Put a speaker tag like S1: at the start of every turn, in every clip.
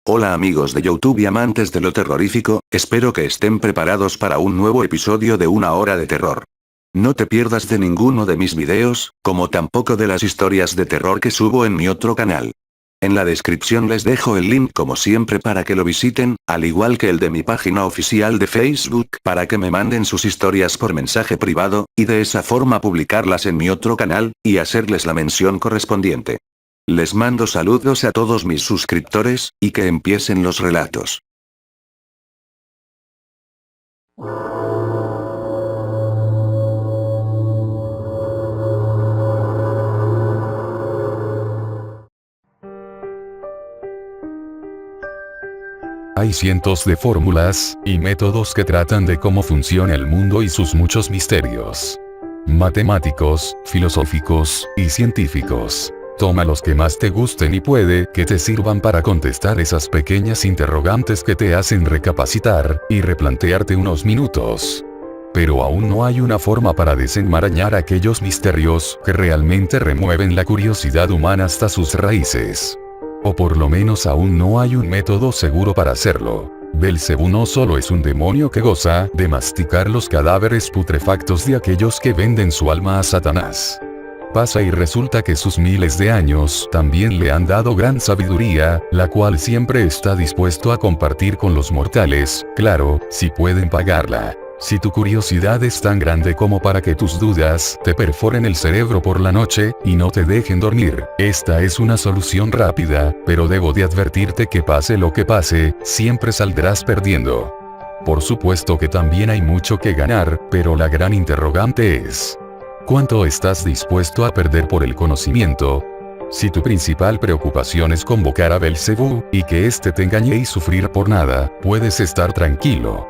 S1: Hola amigos de YouTube y amantes de lo terrorífico, espero que estén preparados para un nuevo episodio de Una Hora de Terror. No te pierdas de ninguno de mis videos, como tampoco de las historias de terror que subo en mi otro canal. En la descripción les dejo el link como siempre para que lo visiten, al igual que el de mi página oficial de Facebook para que me manden sus historias por mensaje privado, y de esa forma publicarlas en mi otro canal, y hacerles la mención correspondiente. Les mando saludos a todos mis suscriptores, y que empiecen los relatos.
S2: Hay cientos de fórmulas y métodos que tratan de cómo funciona el mundo y sus muchos misterios. Matemáticos, filosóficos y científicos. Toma los que más te gusten y puede que te sirvan para contestar esas pequeñas interrogantes que te hacen recapacitar y replantearte unos minutos. Pero aún no hay una forma para desenmarañar aquellos misterios que realmente remueven la curiosidad humana hasta sus raíces. O por lo menos aún no hay un método seguro para hacerlo. Belcebú no solo es un demonio que goza de masticar los cadáveres putrefactos de aquellos que venden su alma a Satanás. Pasa y resulta que sus miles de años también le han dado gran sabiduría, la cual siempre está dispuesto a compartir con los mortales, claro, si pueden pagarla. Si tu curiosidad es tan grande como para que tus dudas te perforen el cerebro por la noche y no te dejen dormir, esta es una solución rápida, pero debo de advertirte que pase lo que pase, siempre saldrás perdiendo. Por supuesto que también hay mucho que ganar, pero la gran interrogante es: ¿cuánto estás dispuesto a perder por el conocimiento? Si tu principal preocupación es convocar a Belcebú y que éste te engañe y sufrir por nada, puedes estar tranquilo.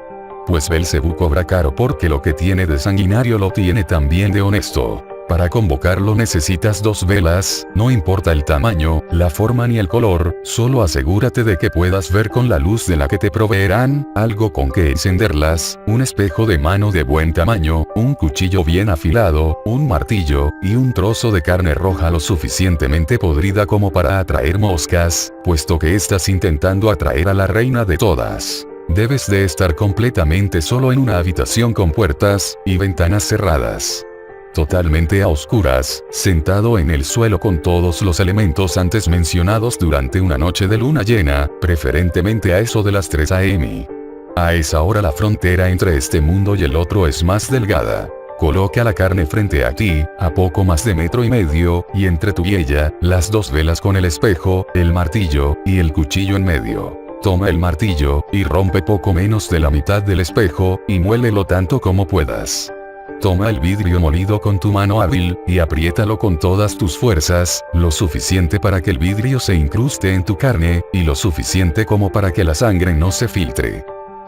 S2: Pues Belcebú cobra caro porque lo que tiene de sanguinario lo tiene también de honesto. Para convocarlo necesitas 2 velas, no importa el tamaño, la forma ni el color, solo asegúrate de que puedas ver con la luz de la que te proveerán, algo con que encenderlas, un espejo de mano de buen tamaño, un cuchillo bien afilado, un martillo, y un trozo de carne roja lo suficientemente podrida como para atraer moscas, puesto que estás intentando atraer a la reina de todas. Debes de estar completamente solo en una habitación con puertas y ventanas cerradas. Totalmente a oscuras, sentado en el suelo con todos los elementos antes mencionados durante una noche de luna llena, preferentemente a eso de las 3 a.m. A esa hora la frontera entre este mundo y el otro es más delgada. Coloca la carne frente a ti, a poco más de 1,5 metros, y entre tú y ella, las 2 velas con el espejo, el martillo, y el cuchillo en medio. Toma el martillo, y rompe poco menos de la mitad del espejo, y muélelo tanto como puedas. Toma el vidrio molido con tu mano hábil, y apriétalo con todas tus fuerzas, lo suficiente para que el vidrio se incruste en tu carne, y lo suficiente como para que la sangre no se filtre.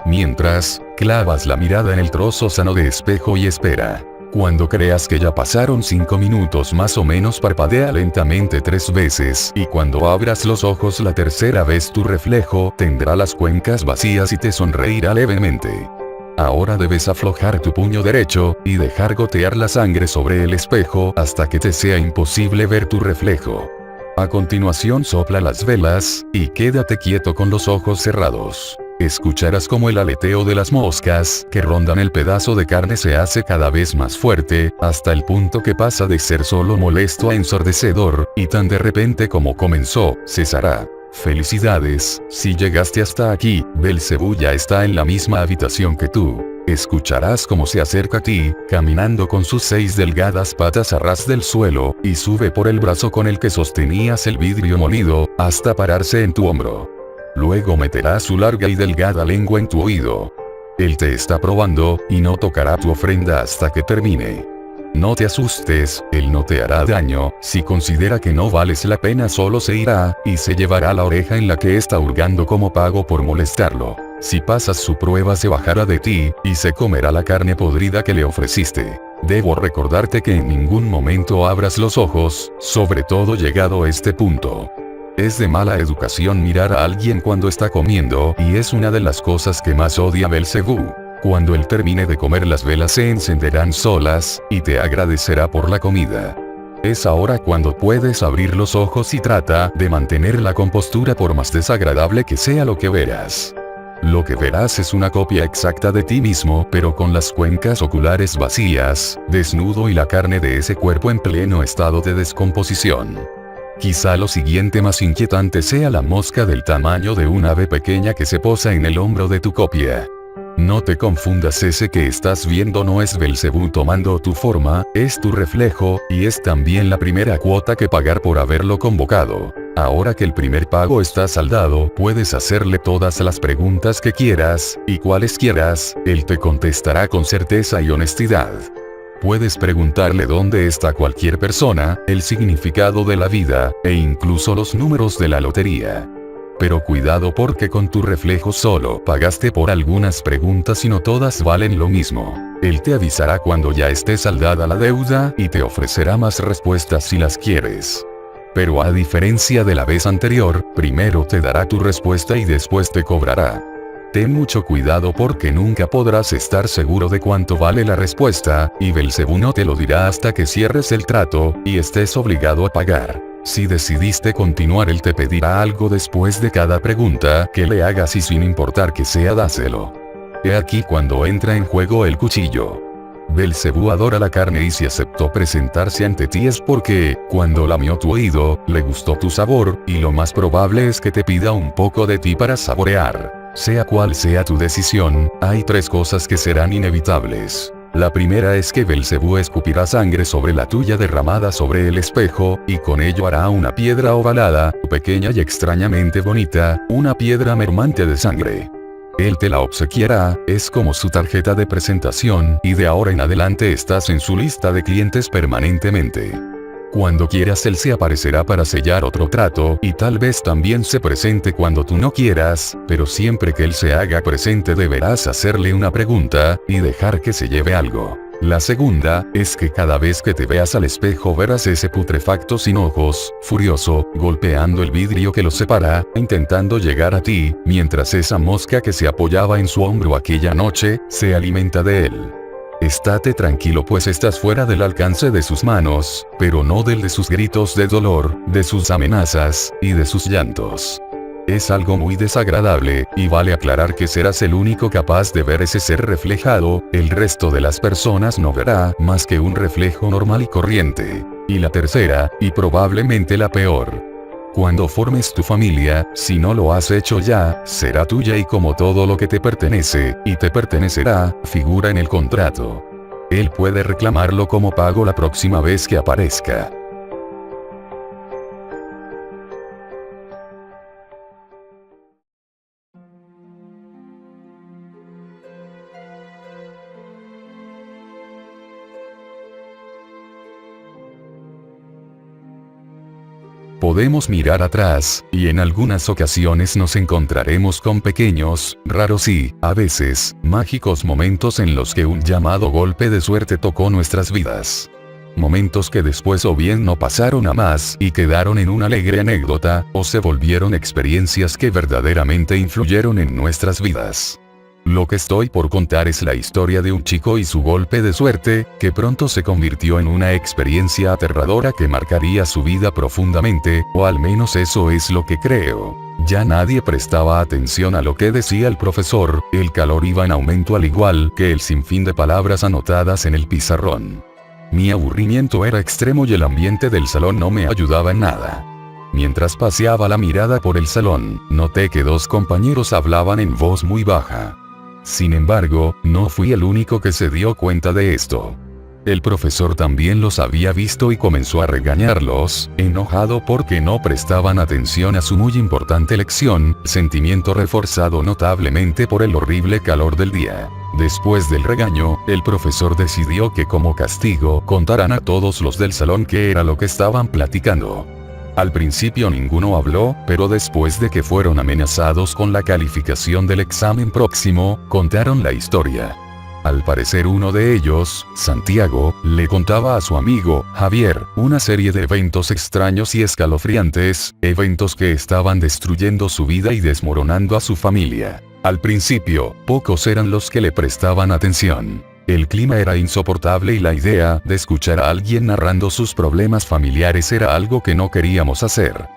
S2: Mientras, clavas la mirada en el trozo sano de espejo y espera. Cuando creas que ya pasaron 5 minutos más o menos, parpadea lentamente 3 veces, y cuando abras los ojos la tercera vez tu reflejo tendrá las cuencas vacías y te sonreirá levemente. Ahora debes aflojar tu puño derecho, y dejar gotear la sangre sobre el espejo hasta que te sea imposible ver tu reflejo. A continuación sopla las velas, y quédate quieto con los ojos cerrados. Escucharás como el aleteo de las moscas que rondan el pedazo de carne se hace cada vez más fuerte, hasta el punto que pasa de ser solo molesto a ensordecedor, y tan de repente como comenzó, cesará. Felicidades, si llegaste hasta aquí, Belcebú ya está en la misma habitación que tú. Escucharás cómo se acerca a ti, caminando con sus 6 delgadas patas a ras del suelo, y sube por el brazo con el que sostenías el vidrio molido, hasta pararse en tu hombro. Luego meterá su larga y delgada lengua en tu oído. Él te está probando, y no tocará tu ofrenda hasta que termine. No te asustes, él no te hará daño, si considera que no vales la pena solo se irá, y se llevará la oreja en la que está hurgando como pago por molestarlo. Si pasas su prueba se bajará de ti, y se comerá la carne podrida que le ofreciste. Debo recordarte que en ningún momento abras los ojos, sobre todo llegado a este punto. Es de mala educación mirar a alguien cuando está comiendo, y es una de las cosas que más odia Belcebú. Cuando él termine de comer las velas se encenderán solas, y te agradecerá por la comida. Es ahora cuando puedes abrir los ojos y trata de mantener la compostura por más desagradable que sea lo que verás. Lo que verás es una copia exacta de ti mismo, pero con las cuencas oculares vacías, desnudo y la carne de ese cuerpo en pleno estado de descomposición. Quizá lo siguiente más inquietante sea la mosca del tamaño de un ave pequeña que se posa en el hombro de tu copia. No te confundas, ese que estás viendo no es Belcebú tomando tu forma, es tu reflejo, y es también la primera cuota que pagar por haberlo convocado. Ahora que el primer pago está saldado, puedes hacerle todas las preguntas que quieras, y cuales quieras, él te contestará con certeza y honestidad. Puedes preguntarle dónde está cualquier persona, el significado de la vida, e incluso los números de la lotería. Pero cuidado, porque con tu reflejo solo pagaste por algunas preguntas y no todas valen lo mismo. Él te avisará cuando ya esté saldada la deuda y te ofrecerá más respuestas si las quieres. Pero a diferencia de la vez anterior, primero te dará tu respuesta y después te cobrará. Ten mucho cuidado, porque nunca podrás estar seguro de cuánto vale la respuesta, y Belcebú no te lo dirá hasta que cierres el trato y estés obligado a pagar. Si decidiste continuar, él te pedirá algo después de cada pregunta que le hagas, y sin importar que sea, dáselo. He aquí cuando entra en juego el cuchillo. Belcebú adora la carne, y si aceptó presentarse ante ti es porque, cuando lamió tu oído, le gustó tu sabor, y lo más probable es que te pida un poco de ti para saborear. Sea cual sea tu decisión, hay tres cosas que serán inevitables. La primera es que Belcebú escupirá sangre sobre la tuya derramada sobre el espejo, y con ello hará una piedra ovalada, pequeña y extrañamente bonita, una piedra mermante de sangre. Él te la obsequiará, es como su tarjeta de presentación, y de ahora en adelante estás en su lista de clientes permanentemente. Cuando quieras, él se aparecerá para sellar otro trato, y tal vez también se presente cuando tú no quieras, pero siempre que él se haga presente deberás hacerle una pregunta, y dejar que se lleve algo. La segunda, es que cada vez que te veas al espejo verás ese putrefacto sin ojos, furioso, golpeando el vidrio que lo separa, intentando llegar a ti, mientras esa mosca que se apoyaba en su hombro aquella noche, se alimenta de él. Estate tranquilo, pues estás fuera del alcance de sus manos, pero no del de sus gritos de dolor, de sus amenazas, y de sus llantos. Es algo muy desagradable, y vale aclarar que serás el único capaz de ver ese ser reflejado, el resto de las personas no verá más que un reflejo normal y corriente. Y la tercera, y probablemente la peor. Cuando formes tu familia, si no lo has hecho ya, será tuya, y como todo lo que te pertenece, y te pertenecerá, figura en el contrato. Él puede reclamarlo como pago la próxima vez que aparezca. Podemos mirar atrás, y en algunas ocasiones nos encontraremos con pequeños, raros y, a veces, mágicos momentos en los que un llamado golpe de suerte tocó nuestras vidas. Momentos que después o bien no pasaron a más y quedaron en una alegre anécdota, o se volvieron experiencias que verdaderamente influyeron en nuestras vidas. Lo que estoy por contar es la historia de un chico y su golpe de suerte, que pronto se convirtió en una experiencia aterradora que marcaría su vida profundamente, o al menos eso es lo que creo. Ya nadie prestaba atención a lo que decía el profesor, el calor iba en aumento al igual que el sinfín de palabras anotadas en el pizarrón. Mi aburrimiento era extremo y el ambiente del salón no me ayudaba en nada. Mientras paseaba la mirada por el salón, noté que dos compañeros hablaban en voz muy baja. Sin embargo, no fui el único que se dio cuenta de esto. El profesor también los había visto y comenzó a regañarlos, enojado porque no prestaban atención a su muy importante lección, sentimiento reforzado notablemente por el horrible calor del día. Después del regaño, el profesor decidió que como castigo contaran a todos los del salón qué era lo que estaban platicando. Al principio ninguno habló, pero después de que fueron amenazados con la calificación del examen próximo, contaron la historia. Al parecer uno de ellos, Santiago, le contaba a su amigo, Javier, una serie de eventos extraños y escalofriantes, eventos que estaban destruyendo su vida y desmoronando a su familia. Al principio, pocos eran los que le prestaban atención. El clima era insoportable y la idea de escuchar a alguien narrando sus problemas familiares era algo que no queríamos hacer.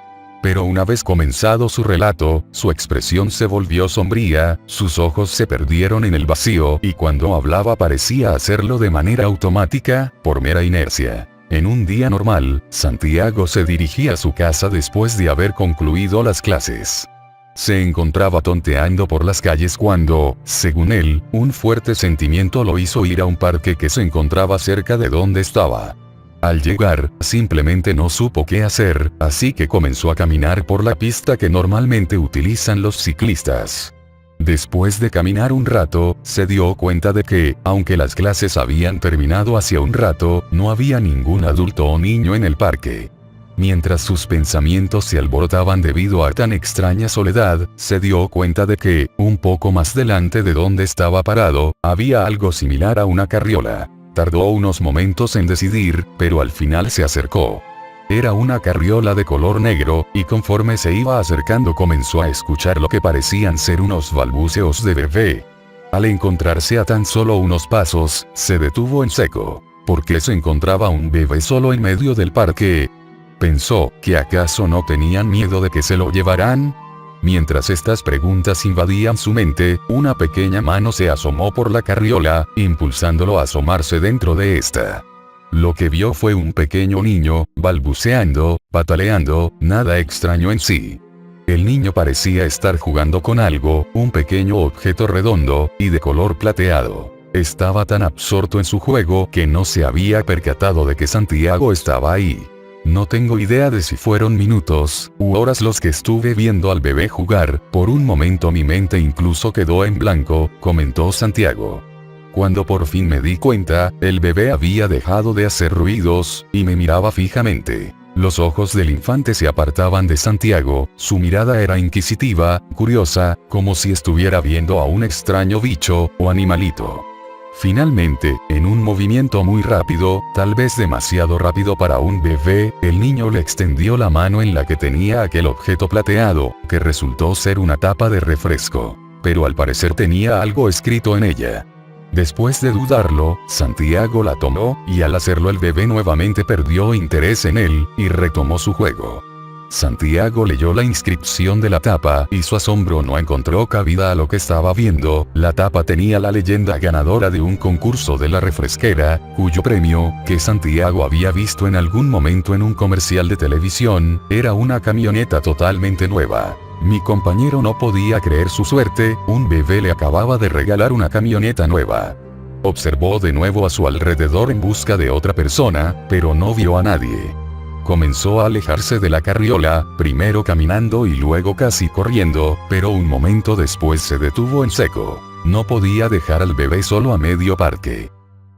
S2: Pero una vez comenzado su relato, su expresión se volvió sombría, sus ojos se perdieron en el vacío y cuando hablaba parecía hacerlo de manera automática, por mera inercia. En un día normal, Santiago se dirigía a su casa después de haber concluido las clases. Se encontraba tonteando por las calles cuando, según él, un fuerte sentimiento lo hizo ir a un parque que se encontraba cerca de donde estaba. Al llegar, simplemente no supo qué hacer, así que comenzó a caminar por la pista que normalmente utilizan los ciclistas. Después de caminar un rato, se dio cuenta de que, aunque las clases habían terminado hacía un rato, no había ningún adulto o niño en el parque. Mientras sus pensamientos se alborotaban debido a tan extraña soledad, se dio cuenta de que, un poco más delante de donde estaba parado, había algo similar a una carriola. Tardó unos momentos en decidir, pero al final se acercó. Era una carriola de color negro, y conforme se iba acercando comenzó a escuchar lo que parecían ser unos balbuceos de bebé. Al encontrarse a tan solo unos pasos, se detuvo en seco. ¿Por qué se encontraba un bebé solo en medio del parque? Pensó, ¿que acaso no tenían miedo de que se lo llevaran? Mientras estas preguntas invadían su mente, una pequeña mano se asomó por la carriola, impulsándolo a asomarse dentro de esta. Lo que vio fue un pequeño niño, balbuceando, pataleando, nada extraño en sí. El niño parecía estar jugando con algo, un pequeño objeto redondo, y de color plateado. Estaba tan absorto en su juego que no se había percatado de que Santiago estaba ahí. No tengo idea de si fueron minutos u horas los que estuve viendo al bebé jugar, por un momento mi mente incluso quedó en blanco, comentó Santiago. Cuando por fin me di cuenta, el bebé había dejado de hacer ruidos, y me miraba fijamente. Los ojos del infante se apartaban de Santiago, su mirada era inquisitiva, curiosa, como si estuviera viendo a un extraño bicho o animalito. Finalmente, en un movimiento muy rápido, tal vez demasiado rápido para un bebé, el niño le extendió la mano en la que tenía aquel objeto plateado, que resultó ser una tapa de refresco. Pero al parecer tenía algo escrito en ella. Después de dudarlo, Santiago la tomó, y al hacerlo el bebé nuevamente perdió interés en él, y retomó su juego. Santiago leyó la inscripción de la tapa y su asombro no encontró cabida a lo que estaba viendo. La tapa tenía la leyenda ganadora de un concurso de la refresquera, cuyo premio, que Santiago había visto en algún momento en un comercial de televisión, era una camioneta totalmente nueva. Mi compañero no podía creer su suerte, un bebé le acababa de regalar una camioneta nueva. Observó de nuevo a su alrededor en busca de otra persona, pero no vio a nadie. Comenzó a alejarse de la carriola, primero caminando y luego casi corriendo, pero un momento después se detuvo en seco. No podía dejar al bebé solo a medio parque.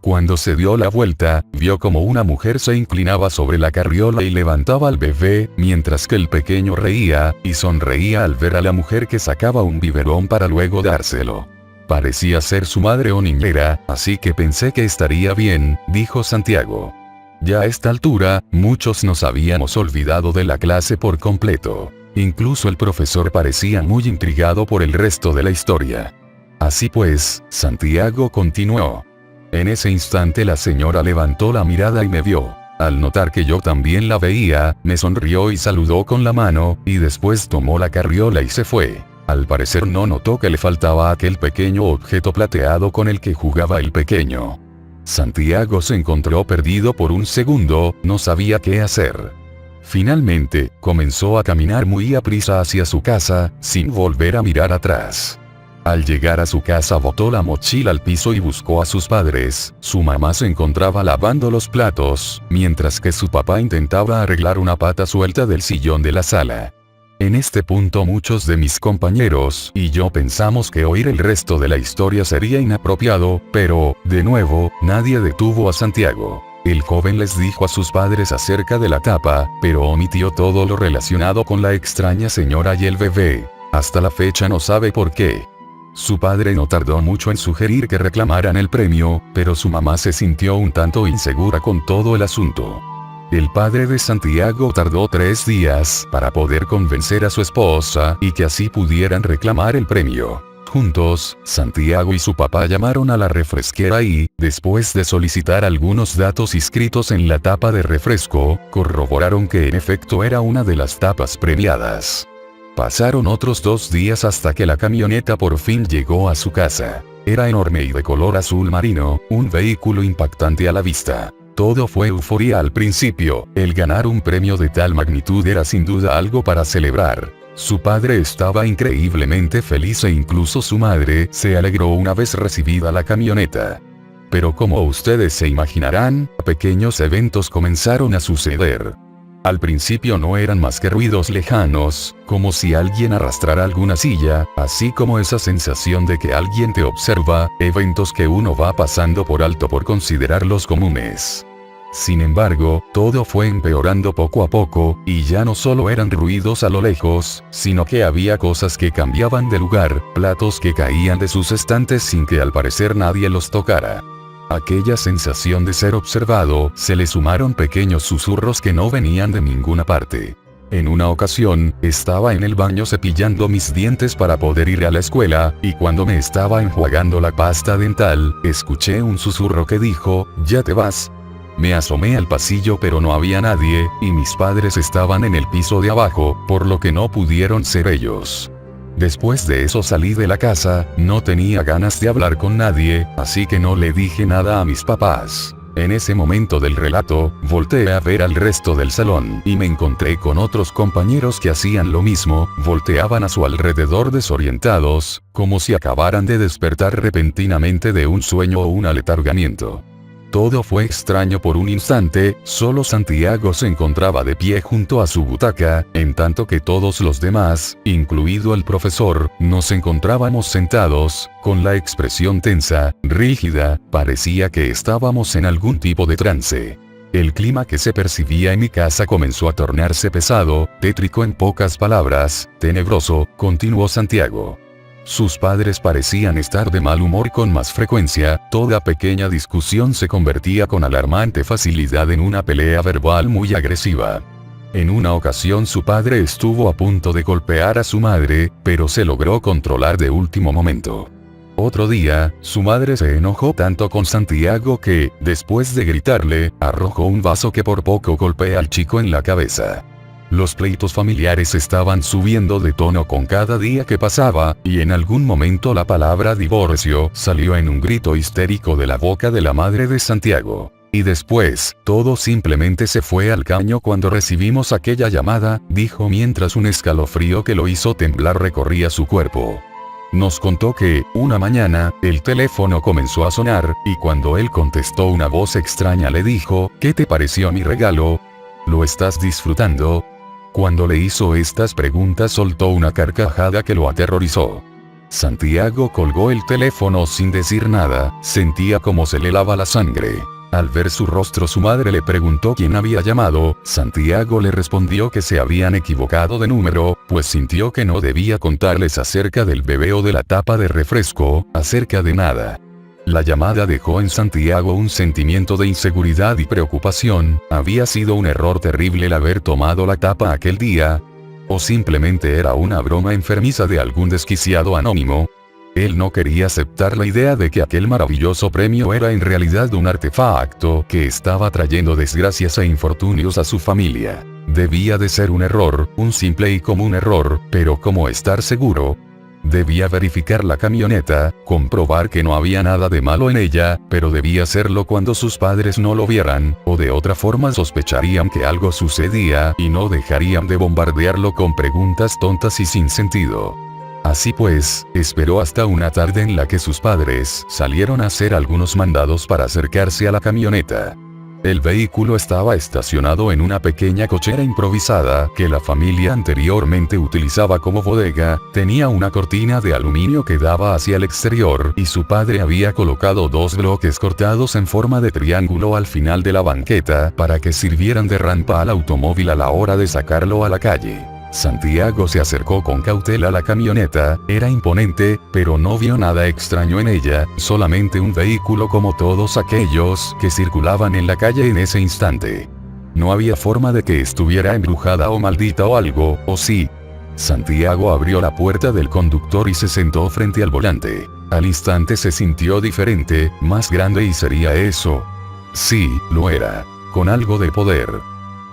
S2: Cuando se dio la vuelta, vio como una mujer se inclinaba sobre la carriola y levantaba al bebé, mientras que el pequeño reía, y sonreía al ver a la mujer que sacaba un biberón para luego dárselo. Parecía ser su madre o niñera, así que pensé que estaría bien, dijo Santiago. Ya a esta altura, muchos nos habíamos olvidado de la clase por completo. Incluso el profesor parecía muy intrigado por el resto de la historia. Así pues, Santiago continuó. En ese instante la señora levantó la mirada y me vio. Al notar que yo también la veía, me sonrió y saludó con la mano, y después tomó la carriola y se fue. Al parecer no notó que le faltaba aquel pequeño objeto plateado con el que jugaba el pequeño. Santiago se encontró perdido por un segundo, no sabía qué hacer. Finalmente, comenzó a caminar muy aprisa hacia su casa, sin volver a mirar atrás. Al llegar a su casa botó la mochila al piso y buscó a sus padres. Su mamá se encontraba lavando los platos, mientras que su papá intentaba arreglar una pata suelta del sillón de la sala. En este punto muchos de mis compañeros y yo pensamos que oír el resto de la historia sería inapropiado, pero, de nuevo, nadie detuvo a Santiago. El joven les dijo a sus padres acerca de la tapa, pero omitió todo lo relacionado con la extraña señora y el bebé. Hasta la fecha no sabe por qué. Su padre no tardó mucho en sugerir que reclamaran el premio, pero su mamá se sintió un tanto insegura con todo el asunto. El padre de Santiago tardó 3 días para poder convencer a su esposa y que así pudieran reclamar el premio. juntos, Santiago y su papá llamaron a la refresquera y, después de solicitar algunos datos inscritos en la tapa de refresco, corroboraron que en efecto era una de las tapas premiadas. Pasaron otros 2 días hasta que la camioneta por fin llegó a su casa. Era enorme y de color azul marino, un vehículo impactante a la vista. Todo fue euforia al principio, el ganar un premio de tal magnitud era sin duda algo para celebrar. Su padre estaba increíblemente feliz e incluso su madre se alegró una vez recibida la camioneta. Pero como ustedes se imaginarán, pequeños eventos comenzaron a suceder. Al principio no eran más que ruidos lejanos, como si alguien arrastrara alguna silla, así como esa sensación de que alguien te observa, eventos que uno va pasando por alto por considerarlos comunes. Sin embargo, todo fue empeorando poco a poco, y ya no solo eran ruidos a lo lejos, sino que había cosas que cambiaban de lugar, platos que caían de sus estantes sin que al parecer nadie los tocara. Aquella sensación de ser observado, se le sumaron pequeños susurros que no venían de ninguna parte. En una ocasión, estaba en el baño cepillando mis dientes para poder ir a la escuela, y cuando me estaba enjuagando la pasta dental, escuché un susurro que dijo, «¿Ya te vas?». Me asomé al pasillo pero no había nadie, y mis padres estaban en el piso de abajo, por lo que no pudieron ser ellos. Después de eso salí de la casa, no tenía ganas de hablar con nadie, así que no le dije nada a mis papás. En ese momento del relato, volteé a ver al resto del salón, y me encontré con otros compañeros que hacían lo mismo, volteaban a su alrededor desorientados, como si acabaran de despertar repentinamente de un sueño o un aletargamiento. Todo fue extraño por un instante, solo Santiago se encontraba de pie junto a su butaca, en tanto que todos los demás, incluido el profesor, nos encontrábamos sentados, con la expresión tensa, rígida, parecía que estábamos en algún tipo de trance. El clima que se percibía en mi casa comenzó a tornarse pesado, tétrico en pocas palabras, tenebroso, continuó Santiago. Sus padres parecían estar de mal humor con más frecuencia, toda pequeña discusión se convertía con alarmante facilidad en una pelea verbal muy agresiva. En una ocasión su padre estuvo a punto de golpear a su madre, pero se logró controlar de último momento. Otro día, su madre se enojó tanto con Santiago que, después de gritarle, arrojó un vaso que por poco golpea al chico en la cabeza. Los pleitos familiares estaban subiendo de tono con cada día que pasaba, y en algún momento la palabra divorcio salió en un grito histérico de la boca de la madre de Santiago. Y después, todo simplemente se fue al caño cuando recibimos aquella llamada, dijo mientras un escalofrío que lo hizo temblar recorría su cuerpo. Nos contó que, una mañana, el teléfono comenzó a sonar, y cuando él contestó una voz extraña le dijo, ¿qué te pareció mi regalo? ¿Lo estás disfrutando? Cuando le hizo estas preguntas soltó una carcajada que lo aterrorizó. Santiago colgó el teléfono sin decir nada, sentía como se le helaba la sangre. Al ver su rostro su madre le preguntó quién había llamado, Santiago le respondió que se habían equivocado de número, pues sintió que no debía contarles acerca del bebé o de la tapa de refresco, acerca de nada. La llamada dejó en Santiago un sentimiento de inseguridad y preocupación, ¿había sido un error terrible el haber tomado la tapa aquel día? ¿O simplemente era una broma enfermiza de algún desquiciado anónimo? Él no quería aceptar la idea de que aquel maravilloso premio era en realidad un artefacto que estaba trayendo desgracias e infortunios a su familia. Debía de ser un error, un simple y común error, pero ¿cómo estar seguro? Debía verificar la camioneta, comprobar que no había nada de malo en ella, pero debía hacerlo cuando sus padres no lo vieran, o de otra forma sospecharían que algo sucedía y no dejarían de bombardearlo con preguntas tontas y sin sentido. Así pues, esperó hasta una tarde en la que sus padres salieron a hacer algunos mandados para acercarse a la camioneta. El vehículo estaba estacionado en una pequeña cochera improvisada que la familia anteriormente utilizaba como bodega, tenía una cortina de aluminio que daba hacia el exterior y su padre había colocado 2 bloques cortados en forma de triángulo al final de la banqueta para que sirvieran de rampa al automóvil a la hora de sacarlo a la calle. Santiago se acercó con cautela a la camioneta, era imponente, pero no vio nada extraño en ella, solamente un vehículo como todos aquellos que circulaban en la calle en ese instante. No había forma de que estuviera embrujada o maldita o algo, ¿o sí? Santiago abrió la puerta del conductor y se sentó frente al volante. Al instante se sintió diferente, más grande, y sería eso. Sí, lo era. Con algo de poder.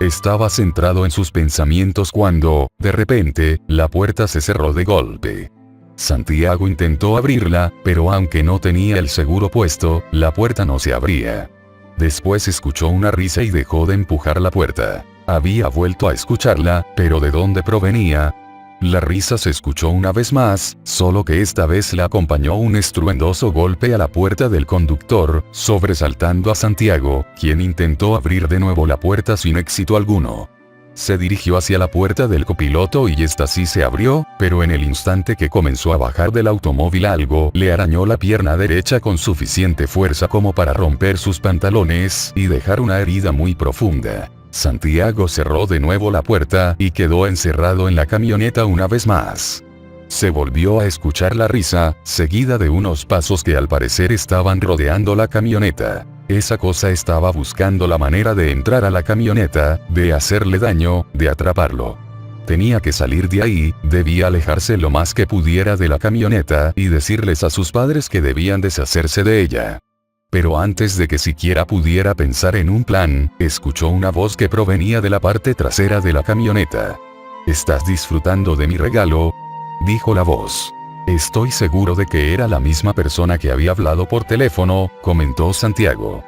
S2: Estaba centrado en sus pensamientos cuando, de repente, la puerta se cerró de golpe. Santiago intentó abrirla, pero aunque no tenía el seguro puesto, la puerta no se abría. Después escuchó una risa y dejó de empujar la puerta. Había vuelto a escucharla, pero ¿de dónde provenía? La risa se escuchó una vez más, solo que esta vez la acompañó un estruendoso golpe a la puerta del conductor, sobresaltando a Santiago, quien intentó abrir de nuevo la puerta sin éxito alguno. Se dirigió hacia la puerta del copiloto y esta sí se abrió, pero en el instante que comenzó a bajar del automóvil algo le arañó la pierna derecha con suficiente fuerza como para romper sus pantalones y dejar una herida muy profunda. Santiago cerró de nuevo la puerta y quedó encerrado en la camioneta una vez más. Se volvió a escuchar la risa, seguida de unos pasos que al parecer estaban rodeando la camioneta. Esa cosa estaba buscando la manera de entrar a la camioneta, de hacerle daño, de atraparlo. Tenía que salir de ahí, debía alejarse lo más que pudiera de la camioneta y decirles a sus padres que debían deshacerse de ella. Pero antes de que siquiera pudiera pensar en un plan, escuchó una voz que provenía de la parte trasera de la camioneta. ¿Estás disfrutando de mi regalo?, dijo la voz. Estoy seguro de que era la misma persona que había hablado por teléfono, comentó Santiago.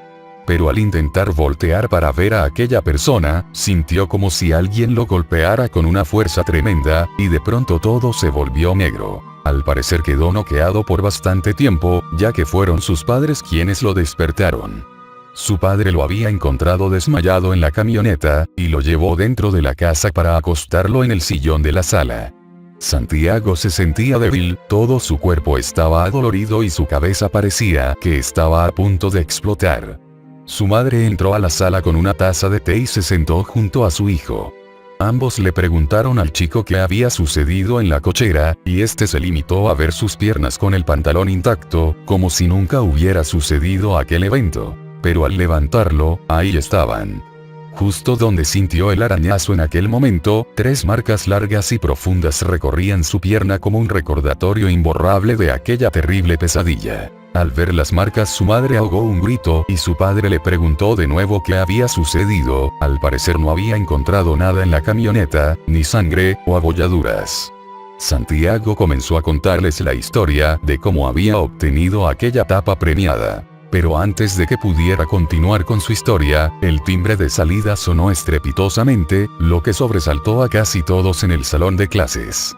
S2: Pero al intentar voltear para ver a aquella persona, sintió como si alguien lo golpeara con una fuerza tremenda, y de pronto todo se volvió negro. Al parecer quedó noqueado por bastante tiempo, ya que fueron sus padres quienes lo despertaron. Su padre lo había encontrado desmayado en la camioneta, y lo llevó dentro de la casa para acostarlo en el sillón de la sala. Santiago se sentía débil, todo su cuerpo estaba adolorido y su cabeza parecía que estaba a punto de explotar. Su madre entró a la sala con una taza de té y se sentó junto a su hijo. Ambos le preguntaron al chico qué había sucedido en la cochera, y este se limitó a ver sus piernas con el pantalón intacto, como si nunca hubiera sucedido aquel evento. Pero al levantarlo, ahí estaban. Justo donde sintió el arañazo en aquel momento, 3 marcas largas y profundas recorrían su pierna como un recordatorio imborrable de aquella terrible pesadilla. Al ver las marcas su madre ahogó un grito y su padre le preguntó de nuevo qué había sucedido. Al parecer no había encontrado nada en la camioneta, ni sangre o abolladuras. Santiago comenzó a contarles la historia de cómo había obtenido aquella tapa premiada. Pero antes de que pudiera continuar con su historia, el timbre de salida sonó estrepitosamente, lo que sobresaltó a casi todos en el salón de clases.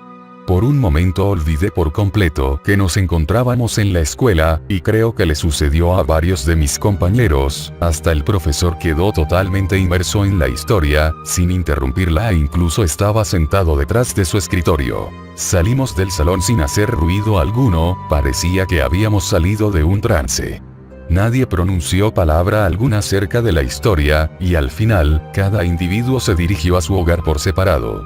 S2: Por un momento olvidé por completo que nos encontrábamos en la escuela, y creo que le sucedió a varios de mis compañeros. Hasta el profesor quedó totalmente inmerso en la historia, sin interrumpirla, e incluso estaba sentado detrás de su escritorio. Salimos del salón sin hacer ruido alguno, parecía que habíamos salido de un trance. Nadie pronunció palabra alguna acerca de la historia, y al final, cada individuo se dirigió a su hogar por separado.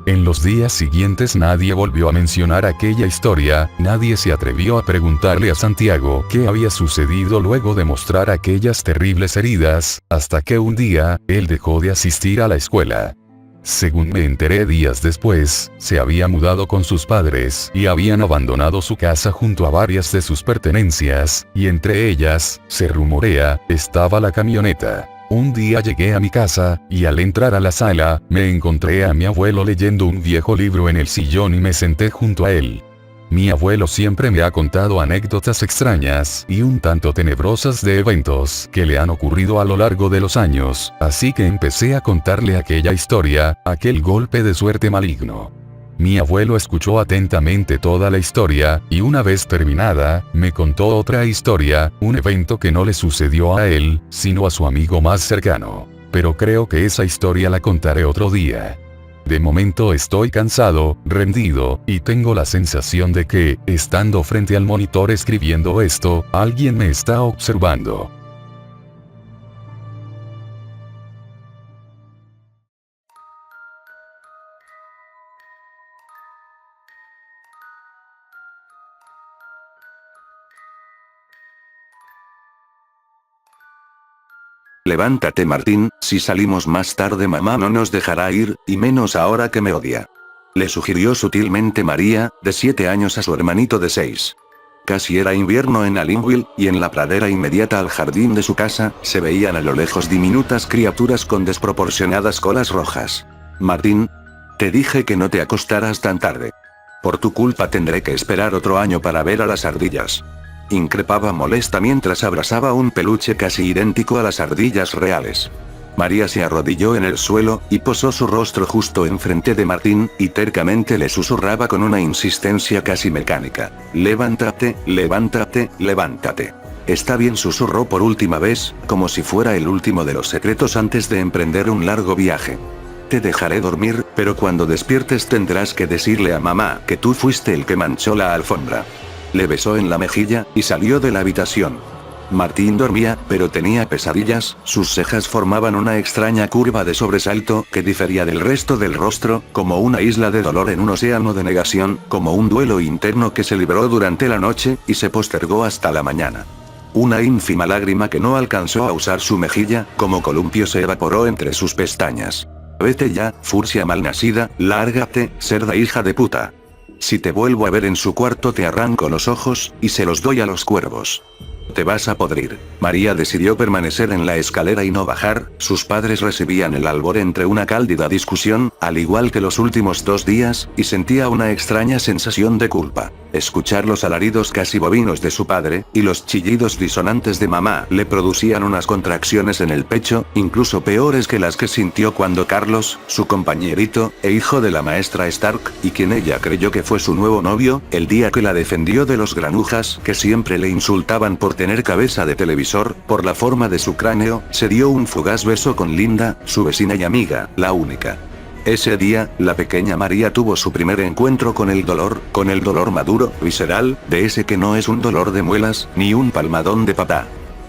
S2: En los días siguientes nadie volvió a mencionar aquella historia, nadie se atrevió a preguntarle a Santiago qué había sucedido luego de mostrar aquellas terribles heridas, hasta que un día, él dejó de asistir a la escuela. Según me enteré días después, se había mudado con sus padres y habían abandonado su casa junto a varias de sus pertenencias, y entre ellas, se rumorea, estaba la camioneta. Un día llegué a mi casa, y al entrar a la sala, me encontré a mi abuelo leyendo un viejo libro en el sillón y me senté junto a él. Mi abuelo siempre me ha contado anécdotas extrañas y un tanto tenebrosas de eventos que le han ocurrido a lo largo de los años, así que empecé a contarle aquella historia, aquel golpe de suerte maligno. Mi abuelo escuchó atentamente toda la historia, y una vez terminada, me contó otra historia, un evento que no le sucedió a él, sino a su amigo más cercano. Pero creo que esa historia la contaré otro día. De momento estoy cansado, rendido, y tengo la sensación de que, estando frente al monitor escribiendo esto, alguien me está observando.
S1: Levántate, Martín, si salimos más tarde mamá no nos dejará ir, y menos ahora que me odia. Le sugirió sutilmente María, de 7 años a su hermanito de 6. Casi era invierno en Allynville, y en la pradera inmediata al jardín de su casa, se veían a lo lejos diminutas criaturas con desproporcionadas colas rojas. Martín, te dije que no te acostaras tan tarde. Por tu culpa tendré que esperar otro año para ver a las ardillas. Increpaba molesta mientras abrazaba un peluche casi idéntico a las ardillas reales. María se arrodilló en el suelo, y posó su rostro justo enfrente de Martín, y tercamente le susurraba con una insistencia casi mecánica. Levántate, levántate, levántate. Está bien, susurró por última vez, como si fuera el último de los secretos antes de emprender un largo viaje. Te dejaré dormir, pero cuando despiertes tendrás que decirle a mamá que tú fuiste el que manchó la alfombra. Le besó en la mejilla, y salió de la habitación. Martín dormía, pero tenía pesadillas, sus cejas formaban una extraña curva de sobresalto que difería del resto del rostro, como una isla de dolor en un océano de negación, como un duelo interno que se libró durante la noche, y se postergó hasta la mañana. Una ínfima lágrima que no alcanzó a usar su mejilla, como columpio se evaporó entre sus pestañas. Vete ya, furcia malnacida, lárgate, cerda hija de puta. Si te vuelvo a ver en su cuarto te arranco los ojos, y se los doy a los cuervos. Te vas a podrir. María decidió permanecer en la escalera y no bajar, sus padres recibían el albor entre una cáldida discusión, al igual que los últimos 2 días, y sentía una extraña sensación de culpa. Escuchar los alaridos casi bovinos de su padre, y los chillidos disonantes de mamá le producían unas contracciones en el pecho, incluso peores que las que sintió cuando Carlos, su compañerito, e hijo de la maestra Stark, y quien ella creyó que fue su nuevo novio, el día que la defendió de los granujas que siempre le insultaban por tener cabeza de televisor, por la forma de su cráneo, se dio un fugaz beso con Linda, su vecina y amiga, la única. Ese día, la pequeña María tuvo su primer encuentro con el dolor maduro, visceral, de ese que no es un dolor de muelas, ni un palmadón de papá.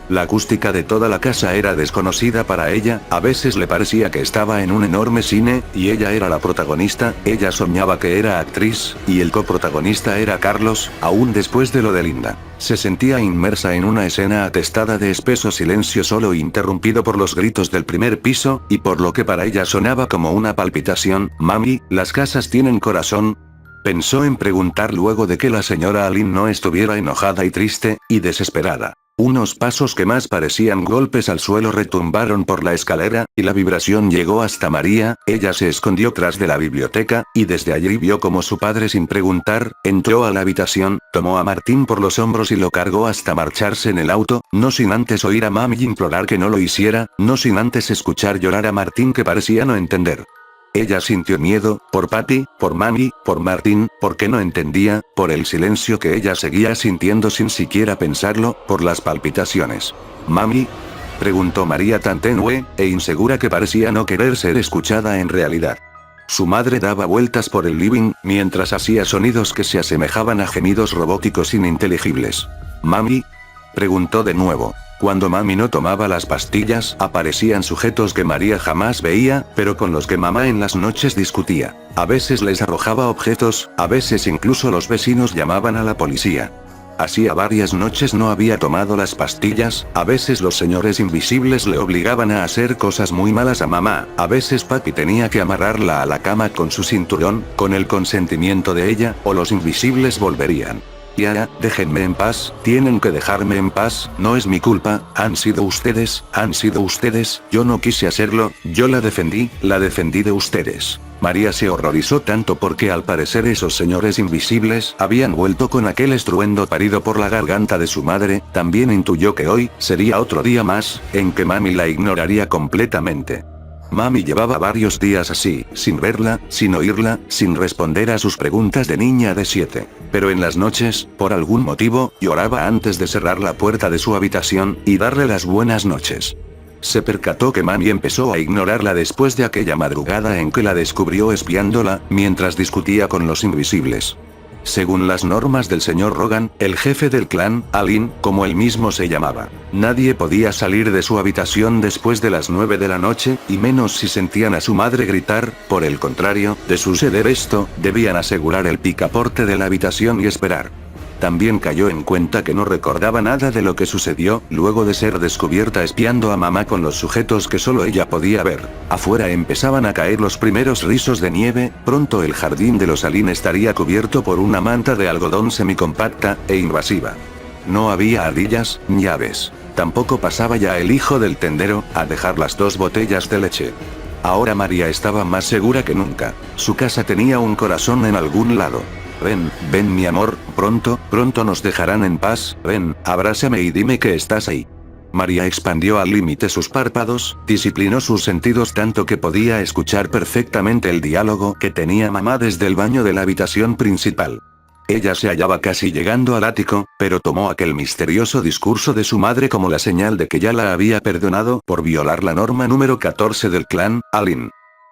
S1: La acústica de toda la casa era desconocida para ella, a veces le parecía que estaba en un enorme cine, y ella era la protagonista, ella soñaba que era actriz, y el coprotagonista era Carlos, aún después de lo de Linda. Se sentía inmersa en una escena atestada de espeso silencio solo interrumpido por los gritos del primer piso, y por lo que para ella sonaba como una palpitación. Mami, ¿las casas tienen corazón? Pensó en preguntar luego de que la señora Alyn no estuviera enojada y triste, y desesperada. Unos pasos que más parecían golpes al suelo retumbaron por la escalera, y la vibración llegó hasta María. Ella se escondió tras de la biblioteca, y desde allí vio como su padre, sin preguntar, entró a la habitación, tomó a Martín por los hombros y lo cargó hasta marcharse en el auto, no sin antes oír a mami implorar que no lo hiciera, no sin antes escuchar llorar a Martín que parecía no entender. Ella sintió miedo, por Patty, por Mami, por Martín, porque no entendía, por el silencio que ella seguía sintiendo sin siquiera pensarlo, por las palpitaciones. ¿Mami? Preguntó María tan tenue, e insegura que parecía no querer ser escuchada en realidad. Su madre daba vueltas por el living, mientras hacía sonidos que se asemejaban a gemidos robóticos ininteligibles. ¿Mami? Preguntó de nuevo. Cuando mami no tomaba las pastillas, aparecían sujetos que María jamás veía, pero con los que mamá en las noches discutía. A veces les arrojaba objetos, a veces incluso los vecinos llamaban a la policía. Hacía varias noches no había tomado las pastillas, a veces los señores invisibles le obligaban a hacer cosas muy malas a mamá, a veces Patty tenía que amarrarla a la cama con su cinturón, con el consentimiento de ella, o los invisibles volverían. Ya, déjenme en paz, tienen que dejarme en paz, no es mi culpa, han sido ustedes, yo no quise hacerlo, yo la defendí de ustedes. María se horrorizó tanto porque al parecer esos señores invisibles habían vuelto con aquel estruendo parido por la garganta de su madre, también intuyó que hoy sería otro día más, en que mami la ignoraría completamente. Mami llevaba varios días así, sin verla, sin oírla, sin responder a sus preguntas de niña de 7. Pero en las noches, por algún motivo, lloraba antes de cerrar la puerta de su habitación, y darle las buenas noches. Se percató que mami empezó a ignorarla después de aquella madrugada en que la descubrió espiándola, mientras discutía con los invisibles. Según las normas del señor Rogan, el jefe del clan, Alyn, como él mismo se llamaba, nadie podía salir de su habitación después de las 9 de la noche, y menos si sentían a su madre gritar. Por el contrario, de suceder esto, debían asegurar el picaporte de la habitación y esperar. También cayó en cuenta que no recordaba nada de lo que sucedió, luego de ser descubierta espiando a mamá con los sujetos que solo ella podía ver. Afuera empezaban a caer los primeros rizos de nieve, pronto el jardín de los Alin estaría cubierto por una manta de algodón semicompacta e invasiva. No había ardillas, ni aves. Tampoco pasaba ya el hijo del tendero, a dejar las 2 botellas de leche. Ahora María estaba más segura que nunca. Su casa tenía un corazón en algún lado. Ven, ven mi amor, pronto nos dejarán en paz, ven, abrázame y dime que estás ahí. María expandió al límite sus párpados, disciplinó sus sentidos tanto que podía escuchar perfectamente el diálogo que tenía mamá desde el baño de la habitación principal. Ella se hallaba casi llegando al ático, pero tomó aquel misterioso discurso de su madre como la señal de que ya la había perdonado por violar la norma número 14 del clan, Alin.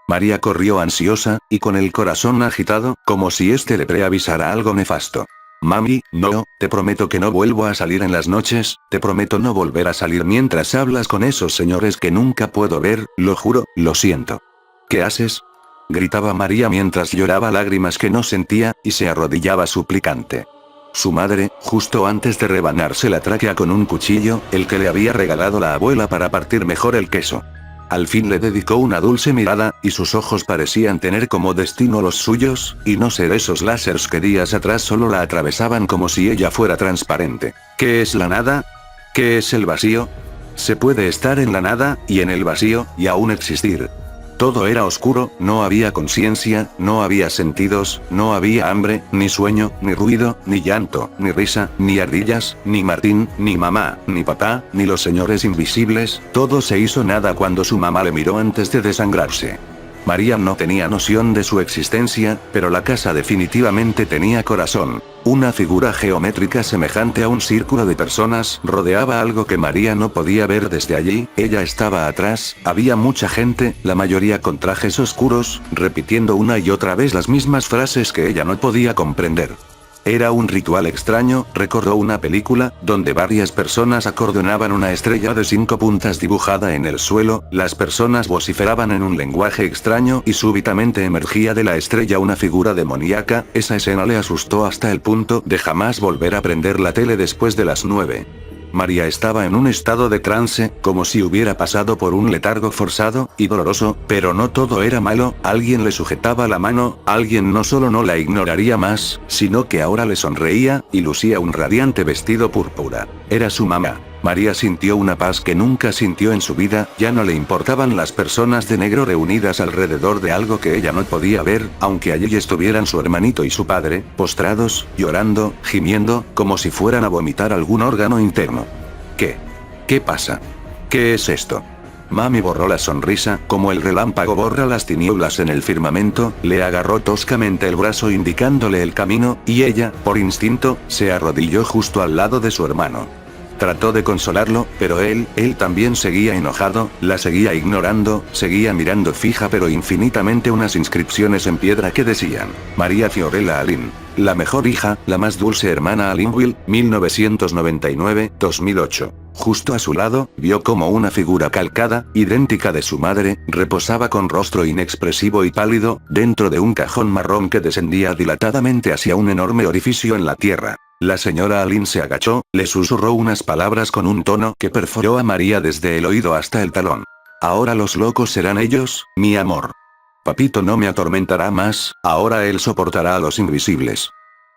S1: María corrió ansiosa, y con el corazón agitado, como si este le preavisara algo nefasto. Mami, no, te prometo que no vuelvo a salir en las noches, te prometo no volver a salir mientras hablas con esos señores que nunca puedo ver, lo juro, lo siento. ¿Qué haces? Gritaba María mientras lloraba lágrimas que no sentía, y se arrodillaba suplicante. Su madre, justo antes de rebanarse la tráquea con un cuchillo, el que le había regalado la abuela para partir mejor el queso. Al fin le dedicó una dulce mirada, y sus ojos parecían tener como destino los suyos, y no ser esos láseres que días atrás solo la atravesaban como si ella fuera transparente. ¿Qué es la nada? ¿Qué es el vacío? Se puede estar en la nada, y en el vacío, y aún existir. Todo era oscuro, no había conciencia, no había sentidos, no había hambre, ni sueño, ni ruido, ni llanto, ni risa, ni ardillas, ni Martín, ni mamá, ni papá, ni los señores invisibles, todo se hizo nada cuando su mamá le miró antes de desangrarse. María no tenía noción de su existencia, pero la casa definitivamente tenía corazón. Una figura geométrica semejante a un círculo de personas rodeaba algo que María no podía ver desde allí, ella estaba atrás, había mucha gente, la mayoría con trajes oscuros, repitiendo una y otra vez las mismas frases que ella no podía comprender. Era un ritual extraño, recordó una película, donde varias personas acordeonaban una estrella de 5 puntas dibujada en el suelo, las personas vociferaban en un lenguaje extraño y súbitamente emergía de la estrella una figura demoníaca, esa escena le asustó hasta el punto de jamás volver a prender la tele después de las 9. María estaba en un estado de trance, como si hubiera pasado por un letargo forzado y doloroso, pero no todo era malo, alguien le sujetaba la mano, alguien no solo no la ignoraría más, sino que ahora le sonreía, y lucía un radiante vestido púrpura. Era su mamá. María sintió una paz que nunca sintió en su vida, ya no le importaban las personas de negro reunidas alrededor de algo que ella no podía ver, aunque allí estuvieran su hermanito y su padre, postrados, llorando, gimiendo, como si fueran a vomitar algún órgano interno. ¿Qué? ¿Qué pasa? ¿Qué es esto? Mami borró la sonrisa, como el relámpago borra las tinieblas en el firmamento, le agarró toscamente el brazo indicándole el camino, y ella, por instinto, se arrodilló justo al lado de su hermano. Trató de consolarlo, pero él también seguía enojado, la seguía ignorando, seguía mirando fija pero infinitamente unas inscripciones en piedra que decían: María Fiorella Alin. La mejor hija, la más dulce hermana Alinville, 1999-2008. Justo a su lado, vio como una figura calcada, idéntica de su madre, reposaba con rostro inexpresivo y pálido, dentro de un cajón marrón que descendía dilatadamente hacia un enorme orificio en la tierra. La señora Alin se agachó, le susurró unas palabras con un tono que perforó a María desde el oído hasta el talón. Ahora los locos serán ellos, mi amor. Papito no me atormentará más, ahora él soportará a los invisibles.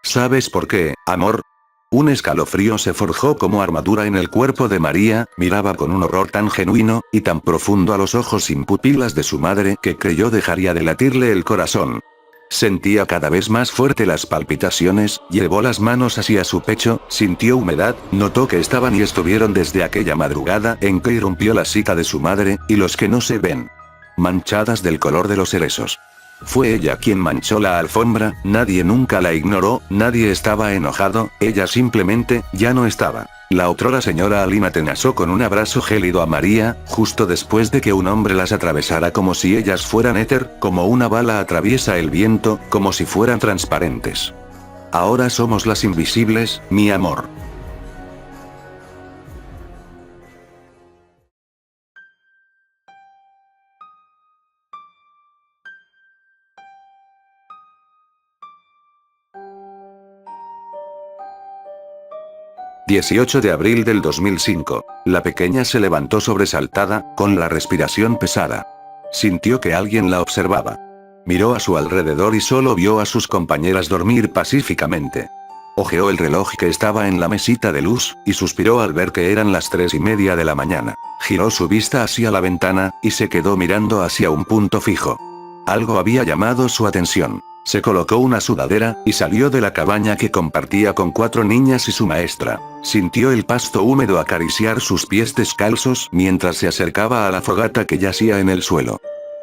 S1: ¿Sabes por qué, amor? Un escalofrío se forjó como armadura en el cuerpo de María, miraba con un horror tan genuino, y tan profundo a los ojos sin pupilas de su madre que creyó dejaría de latirle el corazón. Sentía cada vez más fuerte las palpitaciones, llevó las manos hacia su pecho, sintió humedad, notó que estaban y estuvieron desde aquella madrugada en que irrumpió la cita de su madre, y los que no se ven. Manchadas del color de los cerezos. Fue ella quien manchó la alfombra, nadie nunca la ignoró, nadie estaba enojado, ella simplemente, ya no estaba. La otrora señora Alin atenazó con un abrazo gélido a María, justo después de que un hombre las atravesara como si ellas fueran éter, como una bala atraviesa el viento, como si fueran transparentes. Ahora somos las invisibles, mi amor. 18 de abril del 2005. La pequeña se levantó sobresaltada, con la respiración pesada. Sintió que alguien la observaba. Miró a su alrededor y solo vio a sus compañeras dormir pacíficamente. Ojeó el reloj que estaba en la mesita de luz, y suspiró al ver que eran las 3:30 de la mañana. Giró su vista hacia la ventana, y se quedó mirando hacia un punto fijo. Algo había llamado su atención. Se colocó una sudadera, y salió de la cabaña que compartía con 4 niñas y su maestra. Sintió el pasto húmedo acariciar sus pies descalzos mientras se acercaba a la fogata que yacía en el suelo.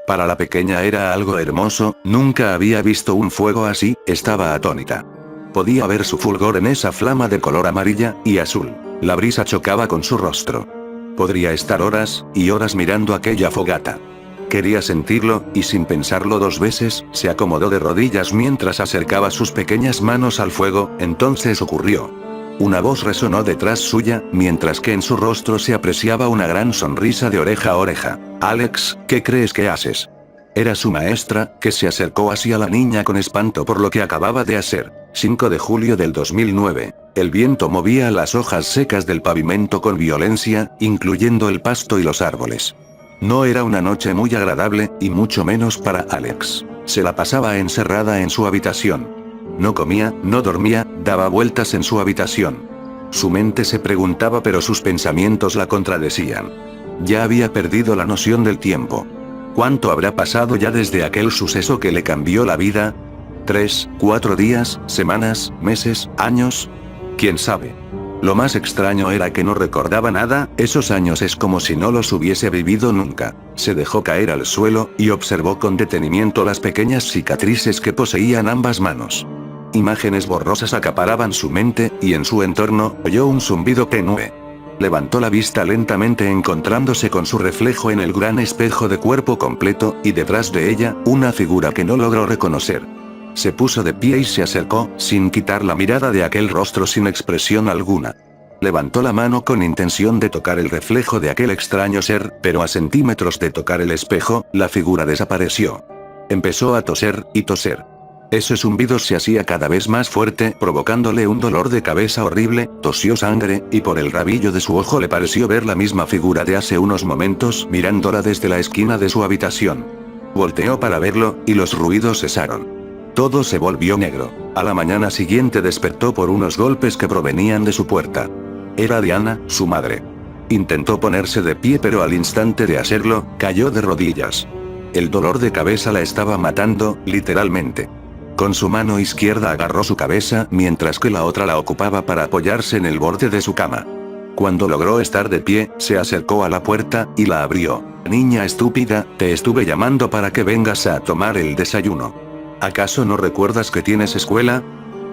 S1: Para la pequeña era algo hermoso, nunca había visto un fuego así, estaba atónita. Podía ver su fulgor en esa flama de color amarilla y azul. La brisa chocaba con su rostro. Podría estar horas y horas mirando aquella fogata. Quería sentirlo, y sin pensarlo 2 veces, se acomodó de rodillas mientras acercaba sus pequeñas manos al fuego. Entonces ocurrió. Una voz resonó detrás suya, mientras que en su rostro se apreciaba una gran sonrisa de oreja a oreja. Alex, ¿qué crees que haces? Era su maestra, que se acercó hacia la niña con espanto por lo que acababa de hacer. 5 de julio del 2009. El viento movía las hojas secas del pavimento con violencia, incluyendo el pasto y los árboles. No era una noche muy agradable, y mucho menos para Alex. Se la pasaba encerrada en su habitación. No comía, no dormía, daba vueltas en su habitación. Su mente se preguntaba pero sus pensamientos la contradecían. Ya había perdido la noción del tiempo. ¿Cuánto habrá pasado ya desde aquel suceso que le cambió la vida? 3, 4 días, semanas, meses, años. ¿Quién sabe? Lo más extraño era que no recordaba nada, esos años es como si no los hubiese vivido nunca. Se dejó caer al suelo, y observó con detenimiento las pequeñas cicatrices que poseían ambas manos. Imágenes borrosas acaparaban su mente, y en su entorno, oyó un zumbido tenue. Levantó la vista lentamente encontrándose con su reflejo en el gran espejo de cuerpo completo, y detrás de ella, una figura que no logró reconocer. Se puso de pie y se acercó, sin quitar la mirada de aquel rostro sin expresión alguna. Levantó la mano con intención de tocar el reflejo de aquel extraño ser, pero a centímetros de tocar el espejo, la figura desapareció. Empezó a toser, y toser. Ese zumbido se hacía cada vez más fuerte, provocándole un dolor de cabeza horrible, tosió sangre, y por el rabillo de su ojo le pareció ver la misma figura de hace unos momentos, mirándola desde la esquina de su habitación. Volteó para verlo, y los ruidos cesaron. Todo se volvió negro. A la mañana siguiente despertó por unos golpes que provenían de su puerta. Era Diana, su madre. Intentó ponerse de pie pero al instante de hacerlo, cayó de rodillas. El dolor de cabeza la estaba matando, literalmente. Con su mano izquierda agarró su cabeza, mientras que la otra la ocupaba para apoyarse en el borde de su cama. Cuando logró estar de pie, se acercó a la puerta, y la abrió. Niña estúpida, te estuve llamando para que vengas a tomar el desayuno. ¿Acaso no recuerdas que tienes escuela?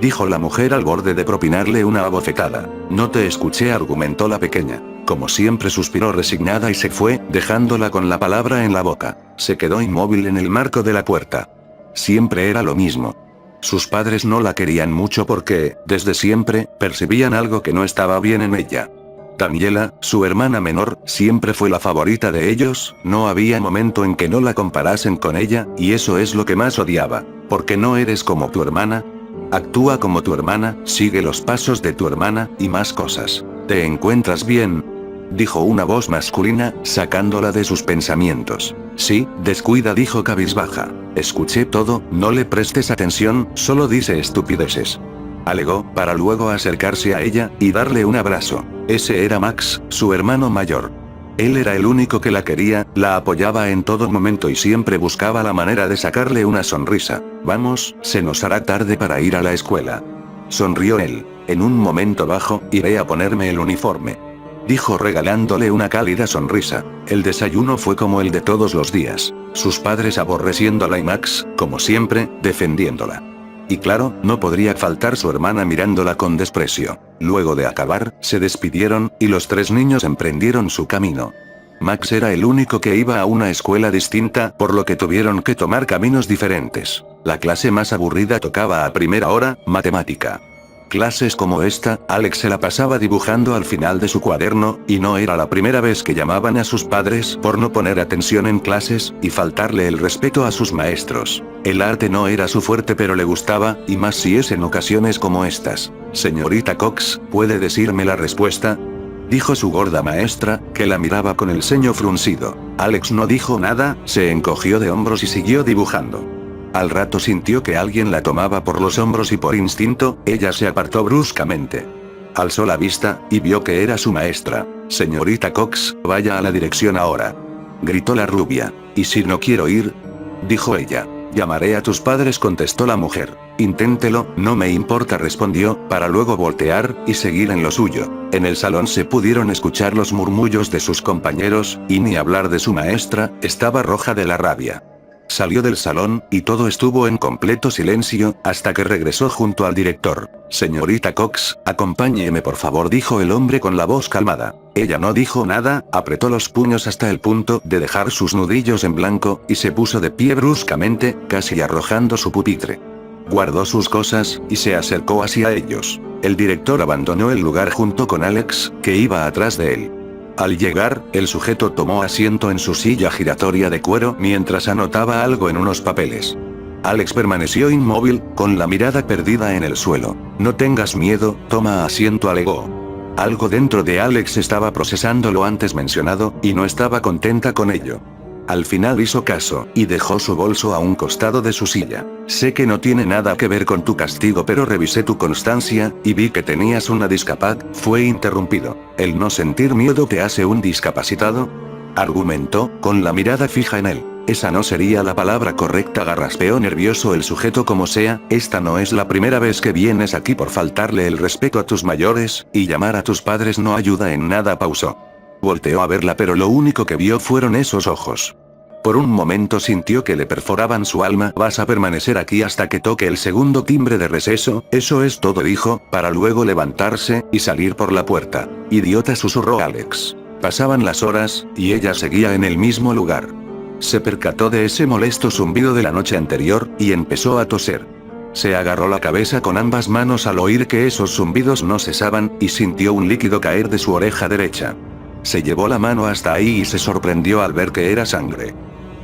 S1: Dijo la mujer al borde de propinarle una abofetada. No te escuché, argumentó la pequeña. Como siempre suspiró resignada y se fue, dejándola con la palabra en la boca. Se quedó inmóvil en el marco de la puerta. Siempre era lo mismo. Sus padres no la querían mucho porque, desde siempre, percibían algo que no estaba bien en ella. Daniela, su hermana menor, siempre fue la favorita de ellos, no había momento en que no la comparasen con ella, y eso es lo que más odiaba. ¿Por qué no eres como tu hermana? Actúa como tu hermana, sigue los pasos de tu hermana, y más cosas. ¿Te encuentras bien? Dijo una voz masculina, sacándola de sus pensamientos. Sí, descuida, dijo cabizbaja. Escuché todo, no le prestes atención, solo dice estupideces. Alegó, para luego acercarse a ella, y darle un abrazo. Ese era Max, su hermano mayor. Él era el único que la quería, la apoyaba en todo momento y siempre buscaba la manera de sacarle una sonrisa. Vamos, se nos hará tarde para ir a la escuela. Sonrió él. En un momento bajo, iré a ponerme el uniforme. Dijo regalándole una cálida sonrisa. El desayuno fue como el de todos los días. Sus padres aborreciéndola y Max, como siempre, defendiéndola. Y claro, no podría faltar su hermana mirándola con desprecio. Luego de acabar, se despidieron, y los 3 niños emprendieron su camino. Max era el único que iba a una escuela distinta, por lo que tuvieron que tomar caminos diferentes. La clase más aburrida tocaba a primera hora, matemática. clases como esta, Alex se la pasaba dibujando al final de su cuaderno, y no era la primera vez que llamaban a sus padres por no poner atención en clases, y faltarle el respeto a sus maestros. El arte no era su fuerte pero le gustaba, y más si es en ocasiones como estas. Señorita Cox, ¿puede decirme la respuesta?, dijo su gorda maestra, que la miraba con el ceño fruncido. Alex no dijo nada, se encogió de hombros y siguió dibujando. Al rato sintió que alguien la tomaba por los hombros y por instinto, ella se apartó bruscamente. Alzó la vista, y vio que era su maestra. Señorita Cox, vaya a la dirección ahora, gritó la rubia. ¿Y si no quiero ir?, dijo ella. Llamaré a tus padres, contestó la mujer. Inténtelo, no me importa, respondió, para luego voltear y seguir en lo suyo. En el salón se pudieron escuchar los murmullos de sus compañeros, y ni hablar de su maestra, estaba roja de la rabia. Salió del salón, y todo estuvo en completo silencio, hasta que regresó junto al director. Señorita Cox, acompáñeme por favor, dijo el hombre con la voz calmada. Ella no dijo nada, apretó los puños hasta el punto de dejar sus nudillos en blanco, y se puso de pie bruscamente, casi arrojando su pupitre. Guardó sus cosas, y se acercó hacia ellos. El director abandonó el lugar junto con Alex, que iba atrás de él. Al llegar, el sujeto tomó asiento en su silla giratoria de cuero mientras anotaba algo en unos papeles. Alex permaneció inmóvil, con la mirada perdida en el suelo. No tengas miedo, toma asiento, alegó. Algo dentro de Alex estaba procesando lo antes mencionado, y no estaba contenta con ello. Al final hizo caso, y dejó su bolso a un costado de su silla. Sé que no tiene nada que ver con tu castigo, pero revisé tu constancia, y vi que tenías una discapacidad, fue interrumpido. ¿El no sentir miedo te hace un discapacitado?, argumentó, con la mirada fija en él. Esa no sería la palabra correcta, garraspeó nervioso el sujeto. Como sea, esta no es la primera vez que vienes aquí por faltarle el respeto a tus mayores, y llamar a tus padres no ayuda en nada, pausó. Volteó a verla, pero lo único que vio fueron esos ojos. Por un momento sintió que le perforaban su alma. Vas a permanecer aquí hasta que toque el segundo timbre de receso, eso es todo, dijo, para luego levantarse y salir por la puerta. Idiota, susurró Alex. Pasaban las horas, y ella seguía en el mismo lugar. Se percató de ese molesto zumbido de la noche anterior, y empezó a toser. Se agarró la cabeza con ambas manos al oír que esos zumbidos no cesaban, y sintió un líquido caer de su oreja derecha. Se llevó la mano hasta ahí y se sorprendió al ver que era sangre.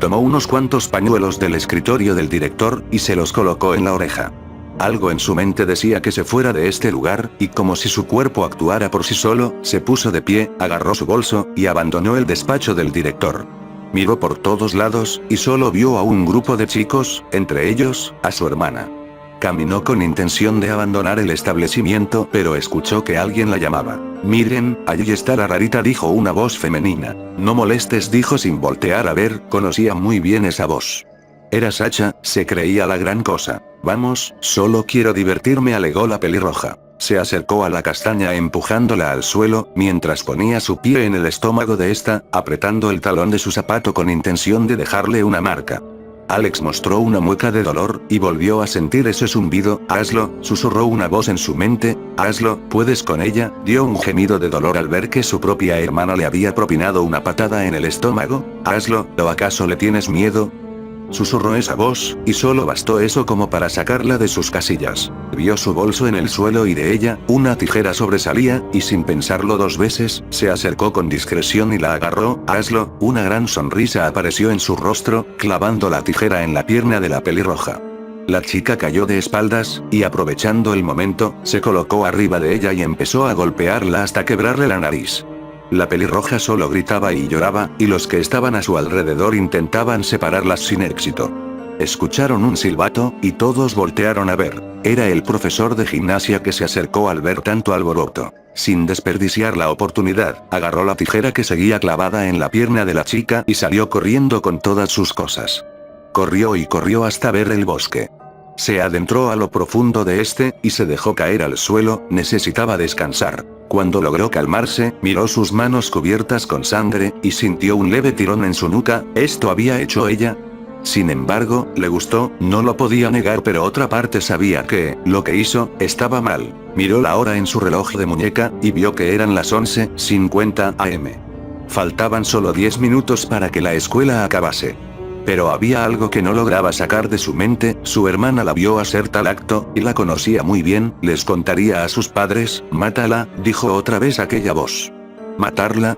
S1: Tomó unos cuantos pañuelos del escritorio del director, y se los colocó en la oreja. Algo en su mente decía que se fuera de este lugar, y como si su cuerpo actuara por sí solo, se puso de pie, agarró su bolso, y abandonó el despacho del director. Miró por todos lados, y solo vio a un grupo de chicos, entre ellos, a su hermana. Caminó con intención de abandonar el establecimiento, pero escuchó que alguien la llamaba. Miren, allí está la rarita, dijo una voz femenina. No molestes, dijo sin voltear a ver, conocía muy bien esa voz. Era Sacha, se creía la gran cosa. Vamos, solo quiero divertirme, alegó la pelirroja. Se acercó a la castaña empujándola al suelo, mientras ponía su pie en el estómago de esta, apretando el talón de su zapato con intención de dejarle una marca. Alex mostró una mueca de dolor, y volvió a sentir ese zumbido. Hazlo, susurró una voz en su mente. Hazlo, puedes con ella. Dio un gemido de dolor al ver que su propia hermana le había propinado una patada en el estómago. Hazlo, ¿o acaso le tienes miedo?, susurró esa voz, y solo bastó eso como para sacarla de sus casillas. Vio su bolso en el suelo y de ella, una tijera sobresalía, y sin pensarlo dos veces, se acercó con discreción y la agarró. Hazlo, una gran sonrisa apareció en su rostro, clavando la tijera en la pierna de la pelirroja. La chica cayó de espaldas, y aprovechando el momento, se colocó arriba de ella y empezó a golpearla hasta quebrarle la nariz. La pelirroja solo gritaba y lloraba, y los que estaban a su alrededor intentaban separarlas sin éxito. Escucharon un silbato, y todos voltearon a ver. Era el profesor de gimnasia que se acercó al ver tanto alboroto. Sin desperdiciar la oportunidad, agarró la tijera que seguía clavada en la pierna de la chica y salió corriendo con todas sus cosas. Corrió y corrió hasta ver el bosque. Se adentró a lo profundo de este, y se dejó caer al suelo. Necesitaba descansar. Cuando logró calmarse, miró sus manos cubiertas con sangre, y sintió un leve tirón en su nuca. ¿Esto había hecho ella? Sin embargo, le gustó, no lo podía negar, pero otra parte sabía que, lo que hizo, estaba mal. Miró la hora en su reloj de muñeca, y vio que eran las 11:50 am. Faltaban solo 10 minutos para que la escuela acabase. Pero había algo que no lograba sacar de su mente, su hermana la vio hacer tal acto, y la conocía muy bien, les contaría a sus padres, mátala, dijo otra vez aquella voz. ¿Matarla?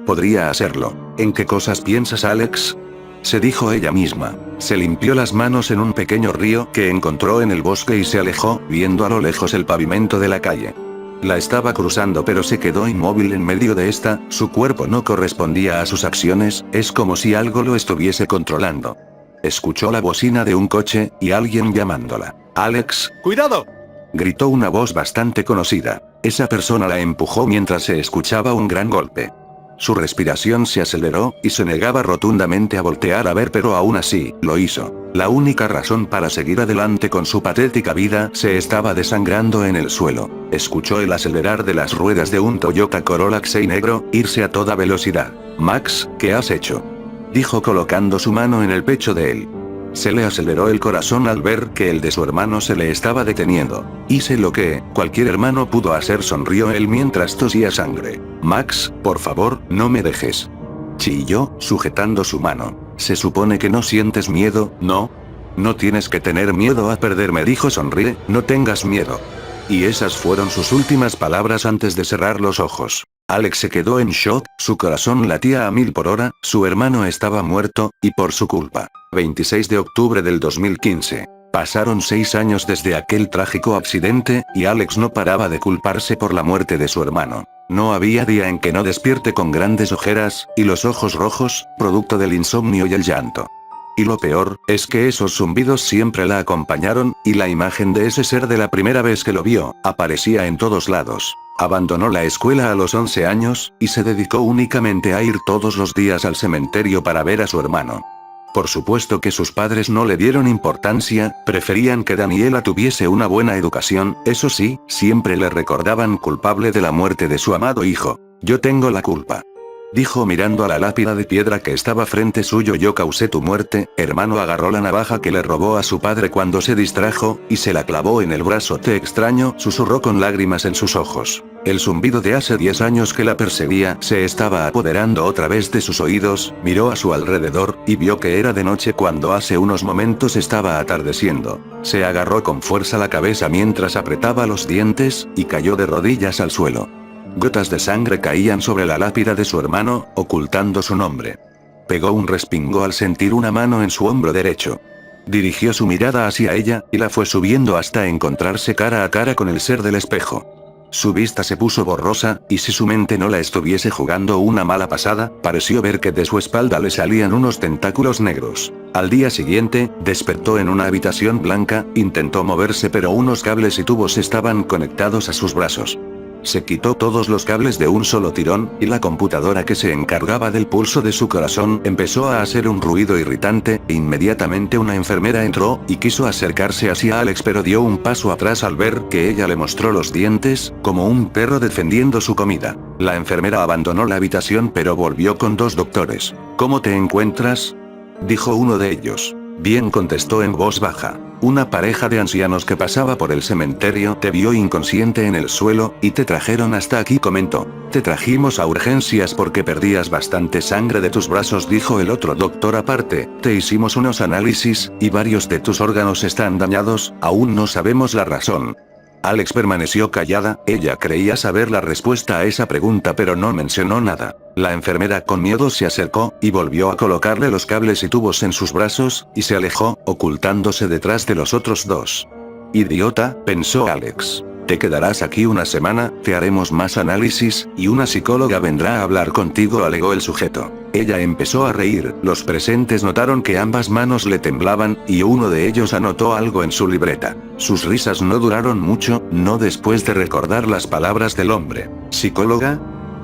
S1: Podría hacerlo. ¿En qué cosas piensas, Alex? Se dijo ella misma. Se limpió las manos en un pequeño río que encontró en el bosque y se alejó, viendo a lo lejos el pavimento de la calle. La estaba cruzando pero se quedó inmóvil en medio de esta, su cuerpo no correspondía a sus acciones, es como si algo lo estuviese controlando. Escuchó la bocina de un coche, y alguien llamándola. ¡Alex!
S3: ¡Cuidado!
S1: Gritó una voz bastante conocida. Esa persona la empujó mientras se escuchaba un gran golpe. Su respiración se aceleró, y se negaba rotundamente a voltear a ver, pero aún así, lo hizo. La única razón para seguir adelante con su patética vida se estaba desangrando en el suelo. Escuchó el acelerar de las ruedas de un Toyota Corolla Xey negro, irse a toda velocidad. Max, ¿qué has hecho?, dijo colocando su mano en el pecho de él. Se le aceleró el corazón al ver que el de su hermano se le estaba deteniendo. Hice lo que cualquier hermano pudo hacer, sonrió él mientras tosía sangre. Max, por favor, no me dejes. Chilló, sujetando su mano. Se supone que no sientes miedo, ¿no? No tienes que tener miedo a perderme, dijo sonríe, no tengas miedo. Y esas fueron sus últimas palabras antes de cerrar los ojos. Alex se quedó en shock, su corazón latía a 1000 por hora, su hermano estaba muerto, y por su culpa. 26 de octubre del 2015. Pasaron 6 años desde aquel trágico accidente, y Alex no paraba de culparse por la muerte de su hermano. No había día en que no despierte con grandes ojeras, y los ojos rojos, producto del insomnio y el llanto. Y lo peor, es que esos zumbidos siempre la acompañaron, y la imagen de ese ser de la primera vez que lo vio, aparecía en todos lados. Abandonó la escuela a los 11 años, y se dedicó únicamente a ir todos los días al cementerio para ver a su hermano. Por supuesto que sus padres no le dieron importancia, preferían que Daniela tuviese una buena educación, eso sí, siempre le recordaban culpable de la muerte de su amado hijo. Yo tengo la culpa, dijo mirando a la lápida de piedra que estaba frente suyo. Yo causé tu muerte, hermano. Agarró la navaja que le robó a su padre cuando se distrajo, y se la clavó en el brazo. Te extraño, susurró con lágrimas en sus ojos. El zumbido de hace 10 años que la perseguía se estaba apoderando otra vez de sus oídos, miró a su alrededor, y vio que era de noche cuando hace unos momentos estaba atardeciendo. Se agarró con fuerza la cabeza mientras apretaba los dientes, y cayó de rodillas al suelo. Gotas de sangre caían sobre la lápida de su hermano, ocultando su nombre. Pegó un respingo al sentir una mano en su hombro derecho. Dirigió su mirada hacia ella, y la fue subiendo hasta encontrarse cara a cara con el ser del espejo. Su vista se puso borrosa, y si su mente no la estuviese jugando una mala pasada, pareció ver que de su espalda le salían unos tentáculos negros. Al día siguiente, despertó en una habitación blanca, intentó moverse pero unos cables y tubos estaban conectados a sus brazos. Se quitó todos los cables de un solo tirón, y la computadora que se encargaba del pulso de su corazón empezó a hacer un ruido irritante. Inmediatamente una enfermera entró, y quiso acercarse hacia Alex pero dio un paso atrás al ver que ella le mostró los dientes, como un perro defendiendo su comida. La enfermera abandonó la habitación pero volvió con 2 doctores. ¿Cómo te encuentras?, dijo uno de ellos. Bien, contestó en voz baja. Una pareja de ancianos que pasaba por el cementerio te vio inconsciente en el suelo, y te trajeron hasta aquí, comentó. Te trajimos a urgencias porque perdías bastante sangre de tus brazos, dijo el otro doctor aparte. Te hicimos unos análisis, y varios de tus órganos están dañados, aún no sabemos la razón. Alex permaneció callada, ella creía saber la respuesta a esa pregunta pero no mencionó nada. La enfermera con miedo se acercó, y volvió a colocarle los cables y tubos en sus brazos, y se alejó, ocultándose detrás de los otros 2. Idiota, pensó Alex. Te quedarás aquí una semana, te haremos más análisis, y una psicóloga vendrá a hablar contigo, alegó el sujeto. Ella empezó a reír, los presentes notaron que ambas manos le temblaban, y uno de ellos anotó algo en su libreta. Sus risas no duraron mucho, no después de recordar las palabras del hombre. ¿Psicóloga?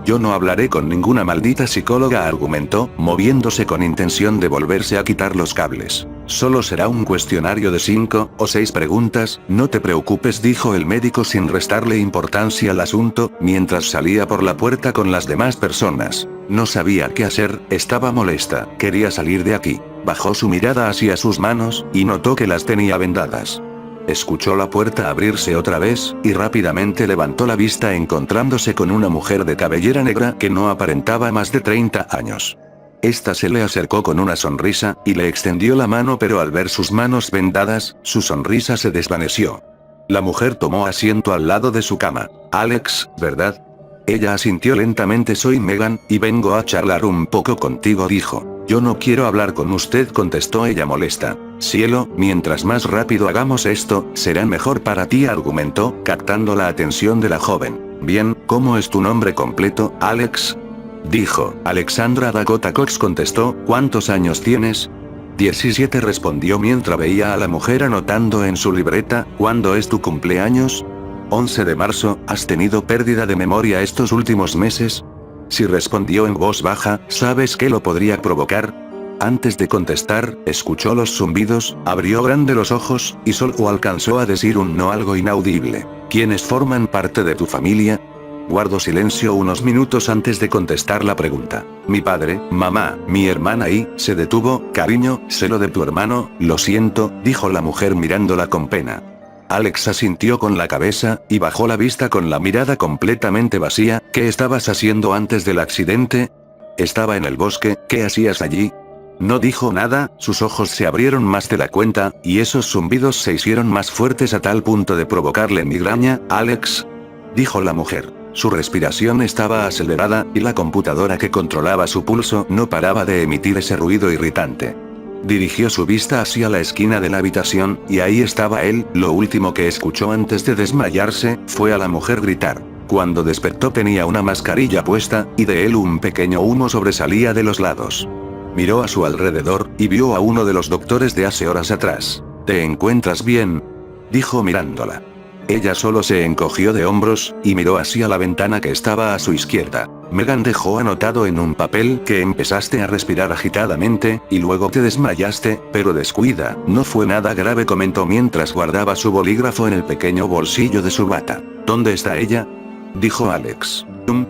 S1: Yo no hablaré con ninguna maldita psicóloga, argumentó, moviéndose con intención de volverse a quitar los cables. Solo será un cuestionario de 5 o 6 preguntas, no te preocupes, dijo el médico sin restarle importancia al asunto, mientras salía por la puerta con las demás personas. No sabía qué hacer, estaba molesta, quería salir de aquí. Bajó su mirada hacia sus manos, y notó que las tenía vendadas. Escuchó la puerta abrirse otra vez, y rápidamente levantó la vista encontrándose con una mujer de cabellera negra que no aparentaba más de 30 años. Esta se le acercó con una sonrisa, y le extendió la mano, pero al ver sus manos vendadas, su sonrisa se desvaneció. La mujer tomó asiento al lado de su cama. Alex, ¿verdad? Ella asintió lentamente. Soy Megan, y vengo a charlar un poco contigo, dijo. Yo no quiero hablar con usted, contestó ella molesta. Cielo, mientras más rápido hagamos esto, será mejor para ti, argumentó, captando la atención de la joven. Bien, ¿cómo es tu nombre completo, Alex? Dijo. Alexandra Dakota Cox, contestó. ¿Cuántos años tienes? 17, respondió mientras veía a la mujer anotando en su libreta. ¿Cuándo es tu cumpleaños? 11 de marzo, ¿has tenido pérdida de memoria estos últimos meses? Sí, respondió en voz baja. ¿Sabes qué lo podría provocar? Antes de contestar, escuchó los zumbidos, abrió grande los ojos, y solo alcanzó a decir un no algo inaudible. ¿Quiénes forman parte de tu familia? Guardó silencio unos minutos antes de contestar la pregunta. Mi padre, mamá, mi hermana y, se detuvo. Cariño, sé lo de tu hermano, lo siento, dijo la mujer mirándola con pena. Alex asintió con la cabeza, y bajó la vista con la mirada completamente vacía. ¿Qué estabas haciendo antes del accidente? Estaba en el bosque. ¿Qué hacías allí? No dijo nada, sus ojos se abrieron más de la cuenta, y esos zumbidos se hicieron más fuertes a tal punto de provocarle migraña. Alex, dijo la mujer. Su respiración estaba acelerada, y la computadora que controlaba su pulso no paraba de emitir ese ruido irritante. Dirigió su vista hacia la esquina de la habitación, y ahí estaba él. Lo último que escuchó antes de desmayarse, fue a la mujer gritar. Cuando despertó tenía una mascarilla puesta, y de él un pequeño humo sobresalía de los lados. Miró a su alrededor, y vio a uno de los doctores de hace horas atrás. ¿Te encuentras bien?, dijo mirándola. Ella solo se encogió de hombros, y miró hacia la ventana que estaba a su izquierda. Megan dejó anotado en un papel que empezaste a respirar agitadamente, y luego te desmayaste, pero descuida, no fue nada grave, comentó mientras guardaba su bolígrafo en el pequeño bolsillo de su bata. ¿Dónde está ella?, dijo Alex.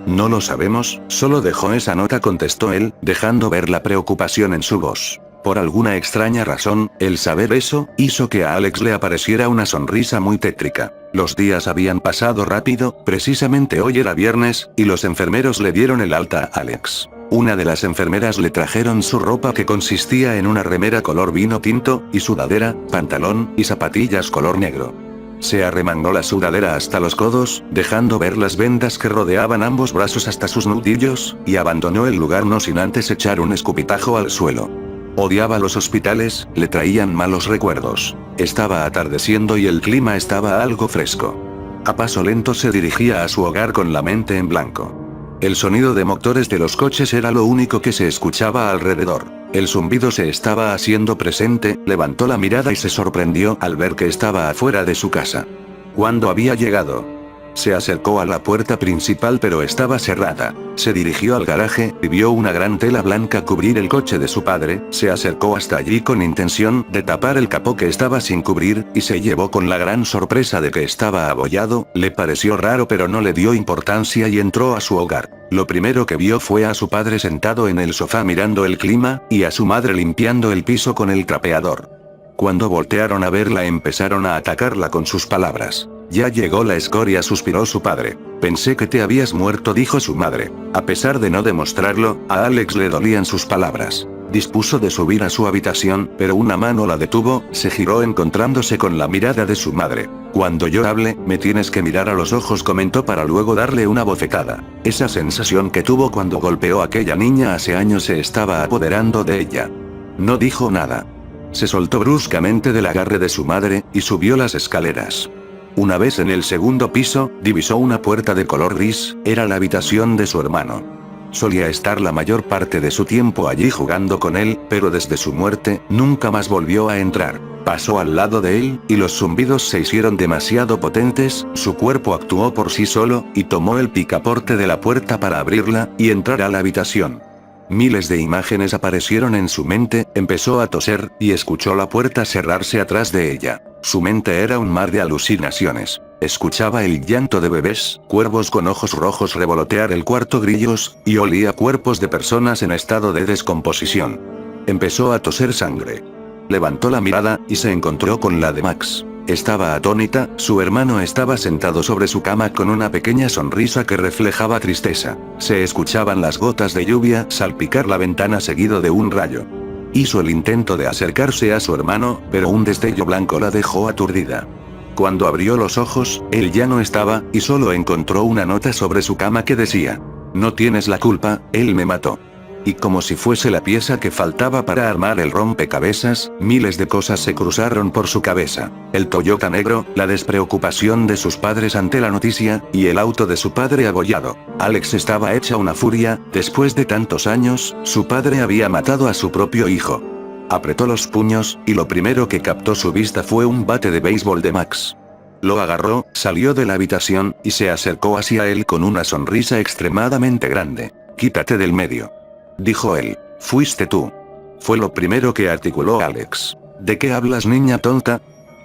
S1: No lo sabemos, solo dejó esa nota, contestó él, dejando ver la preocupación en su voz. Por alguna extraña razón, el saber eso, hizo que a Alex le apareciera una sonrisa muy tétrica. Los días habían pasado rápido, precisamente hoy era viernes, y los enfermeros le dieron el alta a Alex. Una de las enfermeras le trajeron su ropa, que consistía en una remera color vino tinto, y sudadera, pantalón, y zapatillas color negro. Se arremangó la sudadera hasta los codos, dejando ver las vendas que rodeaban ambos brazos hasta sus nudillos, y abandonó el lugar no sin antes echar un escupitajo al suelo. Odiaba los hospitales, le traían malos recuerdos. Estaba atardeciendo y el clima estaba algo fresco. A paso lento se dirigía a su hogar con la mente en blanco. El sonido de motores de los coches era lo único que se escuchaba alrededor. El zumbido se estaba haciendo presente, levantó la mirada y se sorprendió al ver que estaba afuera de su casa. ¿Cuándo había llegado? Se acercó a la puerta principal, pero estaba cerrada. Se dirigió al garaje, y vio una gran tela blanca cubrir el coche de su padre. Se acercó hasta allí con intención de tapar el capó que estaba sin cubrir, y se llevó con la gran sorpresa de que estaba abollado. Le pareció raro, pero no le dio importancia y entró a su hogar. Lo primero que vio fue a su padre sentado en el sofá mirando el clima, y a su madre limpiando el piso con el trapeador. Cuando voltearon a verla empezaron a atacarla con sus palabras. Ya llegó la escoria, suspiró su padre. Pensé que te habías muerto, dijo su madre. A pesar de no demostrarlo, a Alex le dolían sus palabras. Dispuso de subir a su habitación, pero una mano la detuvo, se giró encontrándose con la mirada de su madre. Cuando yo hable, me tienes que mirar a los ojos, comentó para luego darle una bofetada. Esa sensación que tuvo cuando golpeó a aquella niña hace años se estaba apoderando de ella. No dijo nada. Se soltó bruscamente del agarre de su madre, y subió las escaleras. Una vez en el segundo piso, divisó una puerta de color gris, era la habitación de su hermano. Solía estar la mayor parte de su tiempo allí jugando con él, pero desde su muerte, nunca más volvió a entrar. Pasó al lado de él, y los zumbidos se hicieron demasiado potentes, su cuerpo actuó por sí solo, y tomó el picaporte de la puerta para abrirla, y entrar a la habitación. Miles de imágenes aparecieron en su mente, empezó a toser, y escuchó la puerta cerrarse atrás de ella. Su mente era un mar de alucinaciones. Escuchaba el llanto de bebés, cuervos con ojos rojos revolotear el cuarto, grillos, y olía cuerpos de personas en estado de descomposición. Empezó a toser sangre. Levantó la mirada, y se encontró con la de Max. Estaba atónita, su hermano estaba sentado sobre su cama con una pequeña sonrisa que reflejaba tristeza. Se escuchaban las gotas de lluvia salpicar la ventana seguido de un rayo. Hizo el intento de acercarse a su hermano, pero un destello blanco la dejó aturdida. Cuando abrió los ojos, él ya no estaba, y solo encontró una nota sobre su cama que decía: "No tienes la culpa, él me mató". Y como si fuese la pieza que faltaba para armar el rompecabezas, miles de cosas se cruzaron por su cabeza. El Toyota negro, la despreocupación de sus padres ante la noticia, y el auto de su padre abollado. Alex estaba hecha una furia, después de tantos años, su padre había matado a su propio hijo. Apretó los puños, y lo primero que captó su vista fue un bate de béisbol de Max. Lo agarró, salió de la habitación, y se acercó hacia él con una sonrisa extremadamente grande. "Quítate del medio", dijo él. "Fuiste tú". Fue lo primero que articuló Alex. ¿De qué hablas, niña tonta?,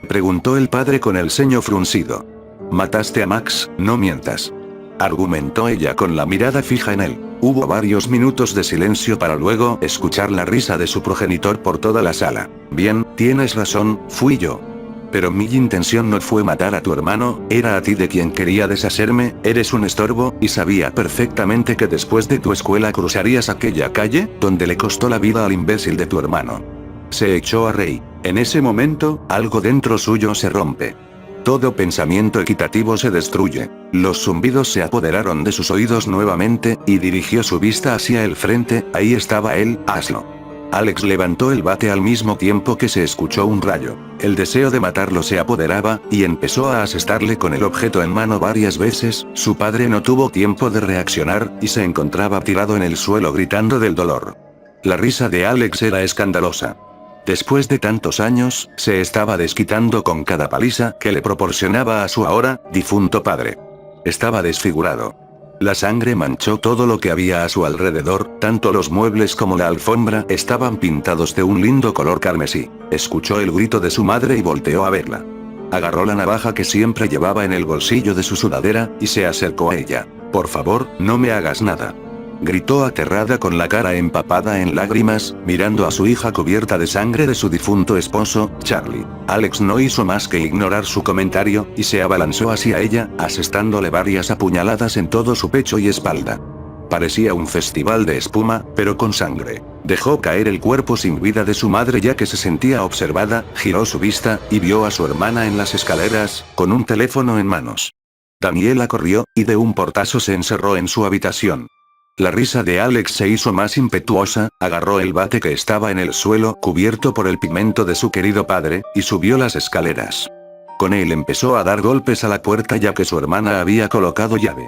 S1: preguntó el padre con el ceño fruncido. "Mataste a Max, no mientas", argumentó ella con la mirada fija en él. Hubo varios minutos de silencio para luego escuchar la risa de su progenitor por toda la sala. "Bien, tienes razón, fui yo. Pero mi intención no fue matar a tu hermano, era a ti de quien quería deshacerme, eres un estorbo, y sabía perfectamente que después de tu escuela cruzarías aquella calle, donde le costó la vida al imbécil de tu hermano". Se echó a reír. En ese momento, algo dentro suyo se rompe. Todo pensamiento equitativo se destruye. Los zumbidos se apoderaron de sus oídos nuevamente, y dirigió su vista hacia el frente. Ahí estaba él, hazlo. Alex levantó el bate al mismo tiempo que se escuchó un rayo. El deseo de matarlo se apoderaba, y empezó a asestarle con el objeto en mano varias veces. Su padre no tuvo tiempo de reaccionar, y se encontraba tirado en el suelo gritando del dolor. La risa de Alex era escandalosa. Después de tantos años, se estaba desquitando con cada paliza que le proporcionaba a su ahora difunto padre. Estaba desfigurado. La sangre manchó todo lo que había a su alrededor, tanto los muebles como la alfombra estaban pintados de un lindo color carmesí. Escuchó el grito de su madre y volteó a verla. Agarró la navaja que siempre llevaba en el bolsillo de su sudadera, y se acercó a ella. "Por favor, no me hagas nada", gritó aterrada con la cara empapada en lágrimas, mirando a su hija cubierta de sangre de su difunto esposo, Charlie. Alex no hizo más que ignorar su comentario, y se abalanzó hacia ella, asestándole varias apuñaladas en todo su pecho y espalda. Parecía un festival de espuma, pero con sangre. Dejó caer el cuerpo sin vida de su madre ya que se sentía observada, giró su vista, y vio a su hermana en las escaleras, con un teléfono en manos. Daniela corrió, y de un portazo se encerró en su habitación. La risa de Alex se hizo más impetuosa, agarró el bate que estaba en el suelo, cubierto por el pigmento de su querido padre, y subió las escaleras. Con él empezó a dar golpes a la puerta ya que su hermana había colocado llave.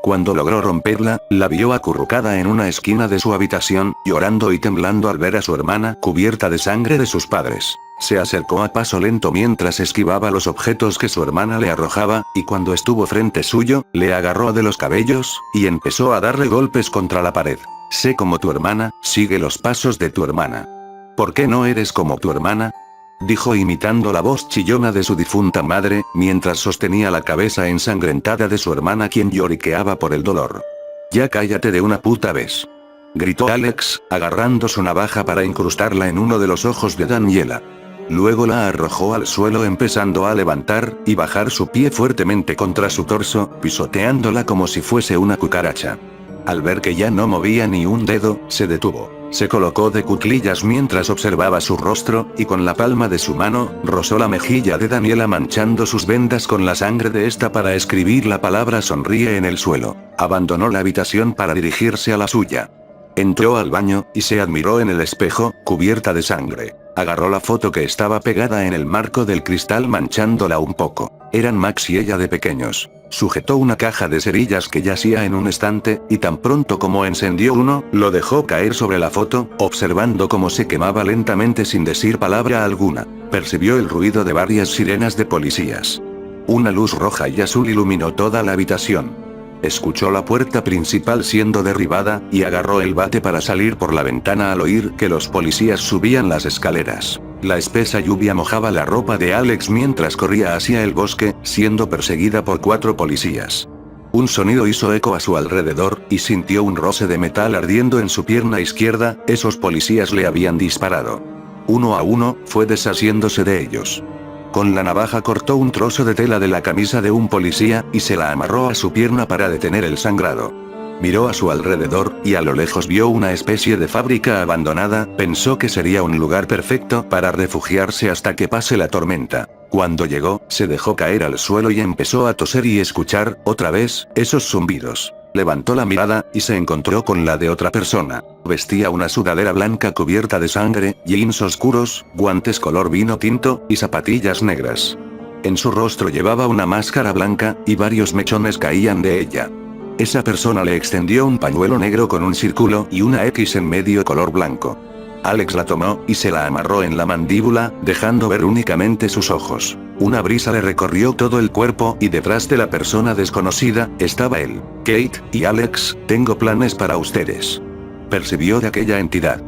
S1: Cuando logró romperla, la vio acurrucada en una esquina de su habitación, llorando y temblando al ver a su hermana cubierta de sangre de sus padres. Se acercó a paso lento mientras esquivaba los objetos que su hermana le arrojaba, y cuando estuvo frente suyo, le agarró de los cabellos, y empezó a darle golpes contra la pared. "Sé como tu hermana, sigue los pasos de tu hermana. ¿Por qué no eres como tu hermana?", dijo imitando la voz chillona de su difunta madre, mientras sostenía la cabeza ensangrentada de su hermana quien lloriqueaba por el dolor. "Ya cállate de una puta vez", gritó Alex, agarrando su navaja para incrustarla en uno de los ojos de Daniela. Luego la arrojó al suelo empezando a levantar y bajar su pie fuertemente contra su torso, pisoteándola como si fuese una cucaracha. Al ver que ya no movía ni un dedo, se detuvo. Se colocó de cuclillas mientras observaba su rostro, y con la palma de su mano, rozó la mejilla de Daniela manchando sus vendas con la sangre de esta para escribir la palabra sonríe en el suelo. Abandonó la habitación para dirigirse a la suya. Entró al baño, y se admiró en el espejo, cubierta de sangre. Agarró la foto que estaba pegada en el marco del cristal manchándola un poco. Eran Max y ella de pequeños. Sujetó una caja de cerillas que yacía en un estante, y tan pronto como encendió uno, lo dejó caer sobre la foto, observando cómo se quemaba lentamente sin decir palabra alguna. Percibió el ruido de varias sirenas de policías. Una luz roja y azul iluminó toda la habitación. Escuchó la puerta principal siendo derribada, y agarró el bate para salir por la ventana al oír que los policías subían las escaleras. La espesa lluvia mojaba la ropa de Alex mientras corría hacia el bosque, siendo perseguida por 4 policías. Un sonido hizo eco a su alrededor, y sintió un roce de metal ardiendo en su pierna izquierda. Esos policías le habían disparado. Uno a uno, fue deshaciéndose de ellos. Con la navaja cortó un trozo de tela de la camisa de un policía, y se la amarró a su pierna para detener el sangrado. Miró a su alrededor, y a lo lejos vio una especie de fábrica abandonada, pensó que sería un lugar perfecto para refugiarse hasta que pase la tormenta. Cuando llegó, se dejó caer al suelo y empezó a toser y escuchar, otra vez, esos zumbidos. Levantó la mirada, y se encontró con la de otra persona. Vestía una sudadera blanca cubierta de sangre, jeans oscuros, guantes color vino tinto, y zapatillas negras. En su rostro llevaba una máscara blanca, y varios mechones caían de ella. Esa persona le extendió un pañuelo negro con un círculo y una X en medio color blanco. Alex la tomó, y se la amarró en la mandíbula, dejando ver únicamente sus ojos. Una brisa le recorrió todo el cuerpo, y detrás de la persona desconocida, estaba él. Kate y Alex, tengo planes para ustedes. Percibió de aquella entidad.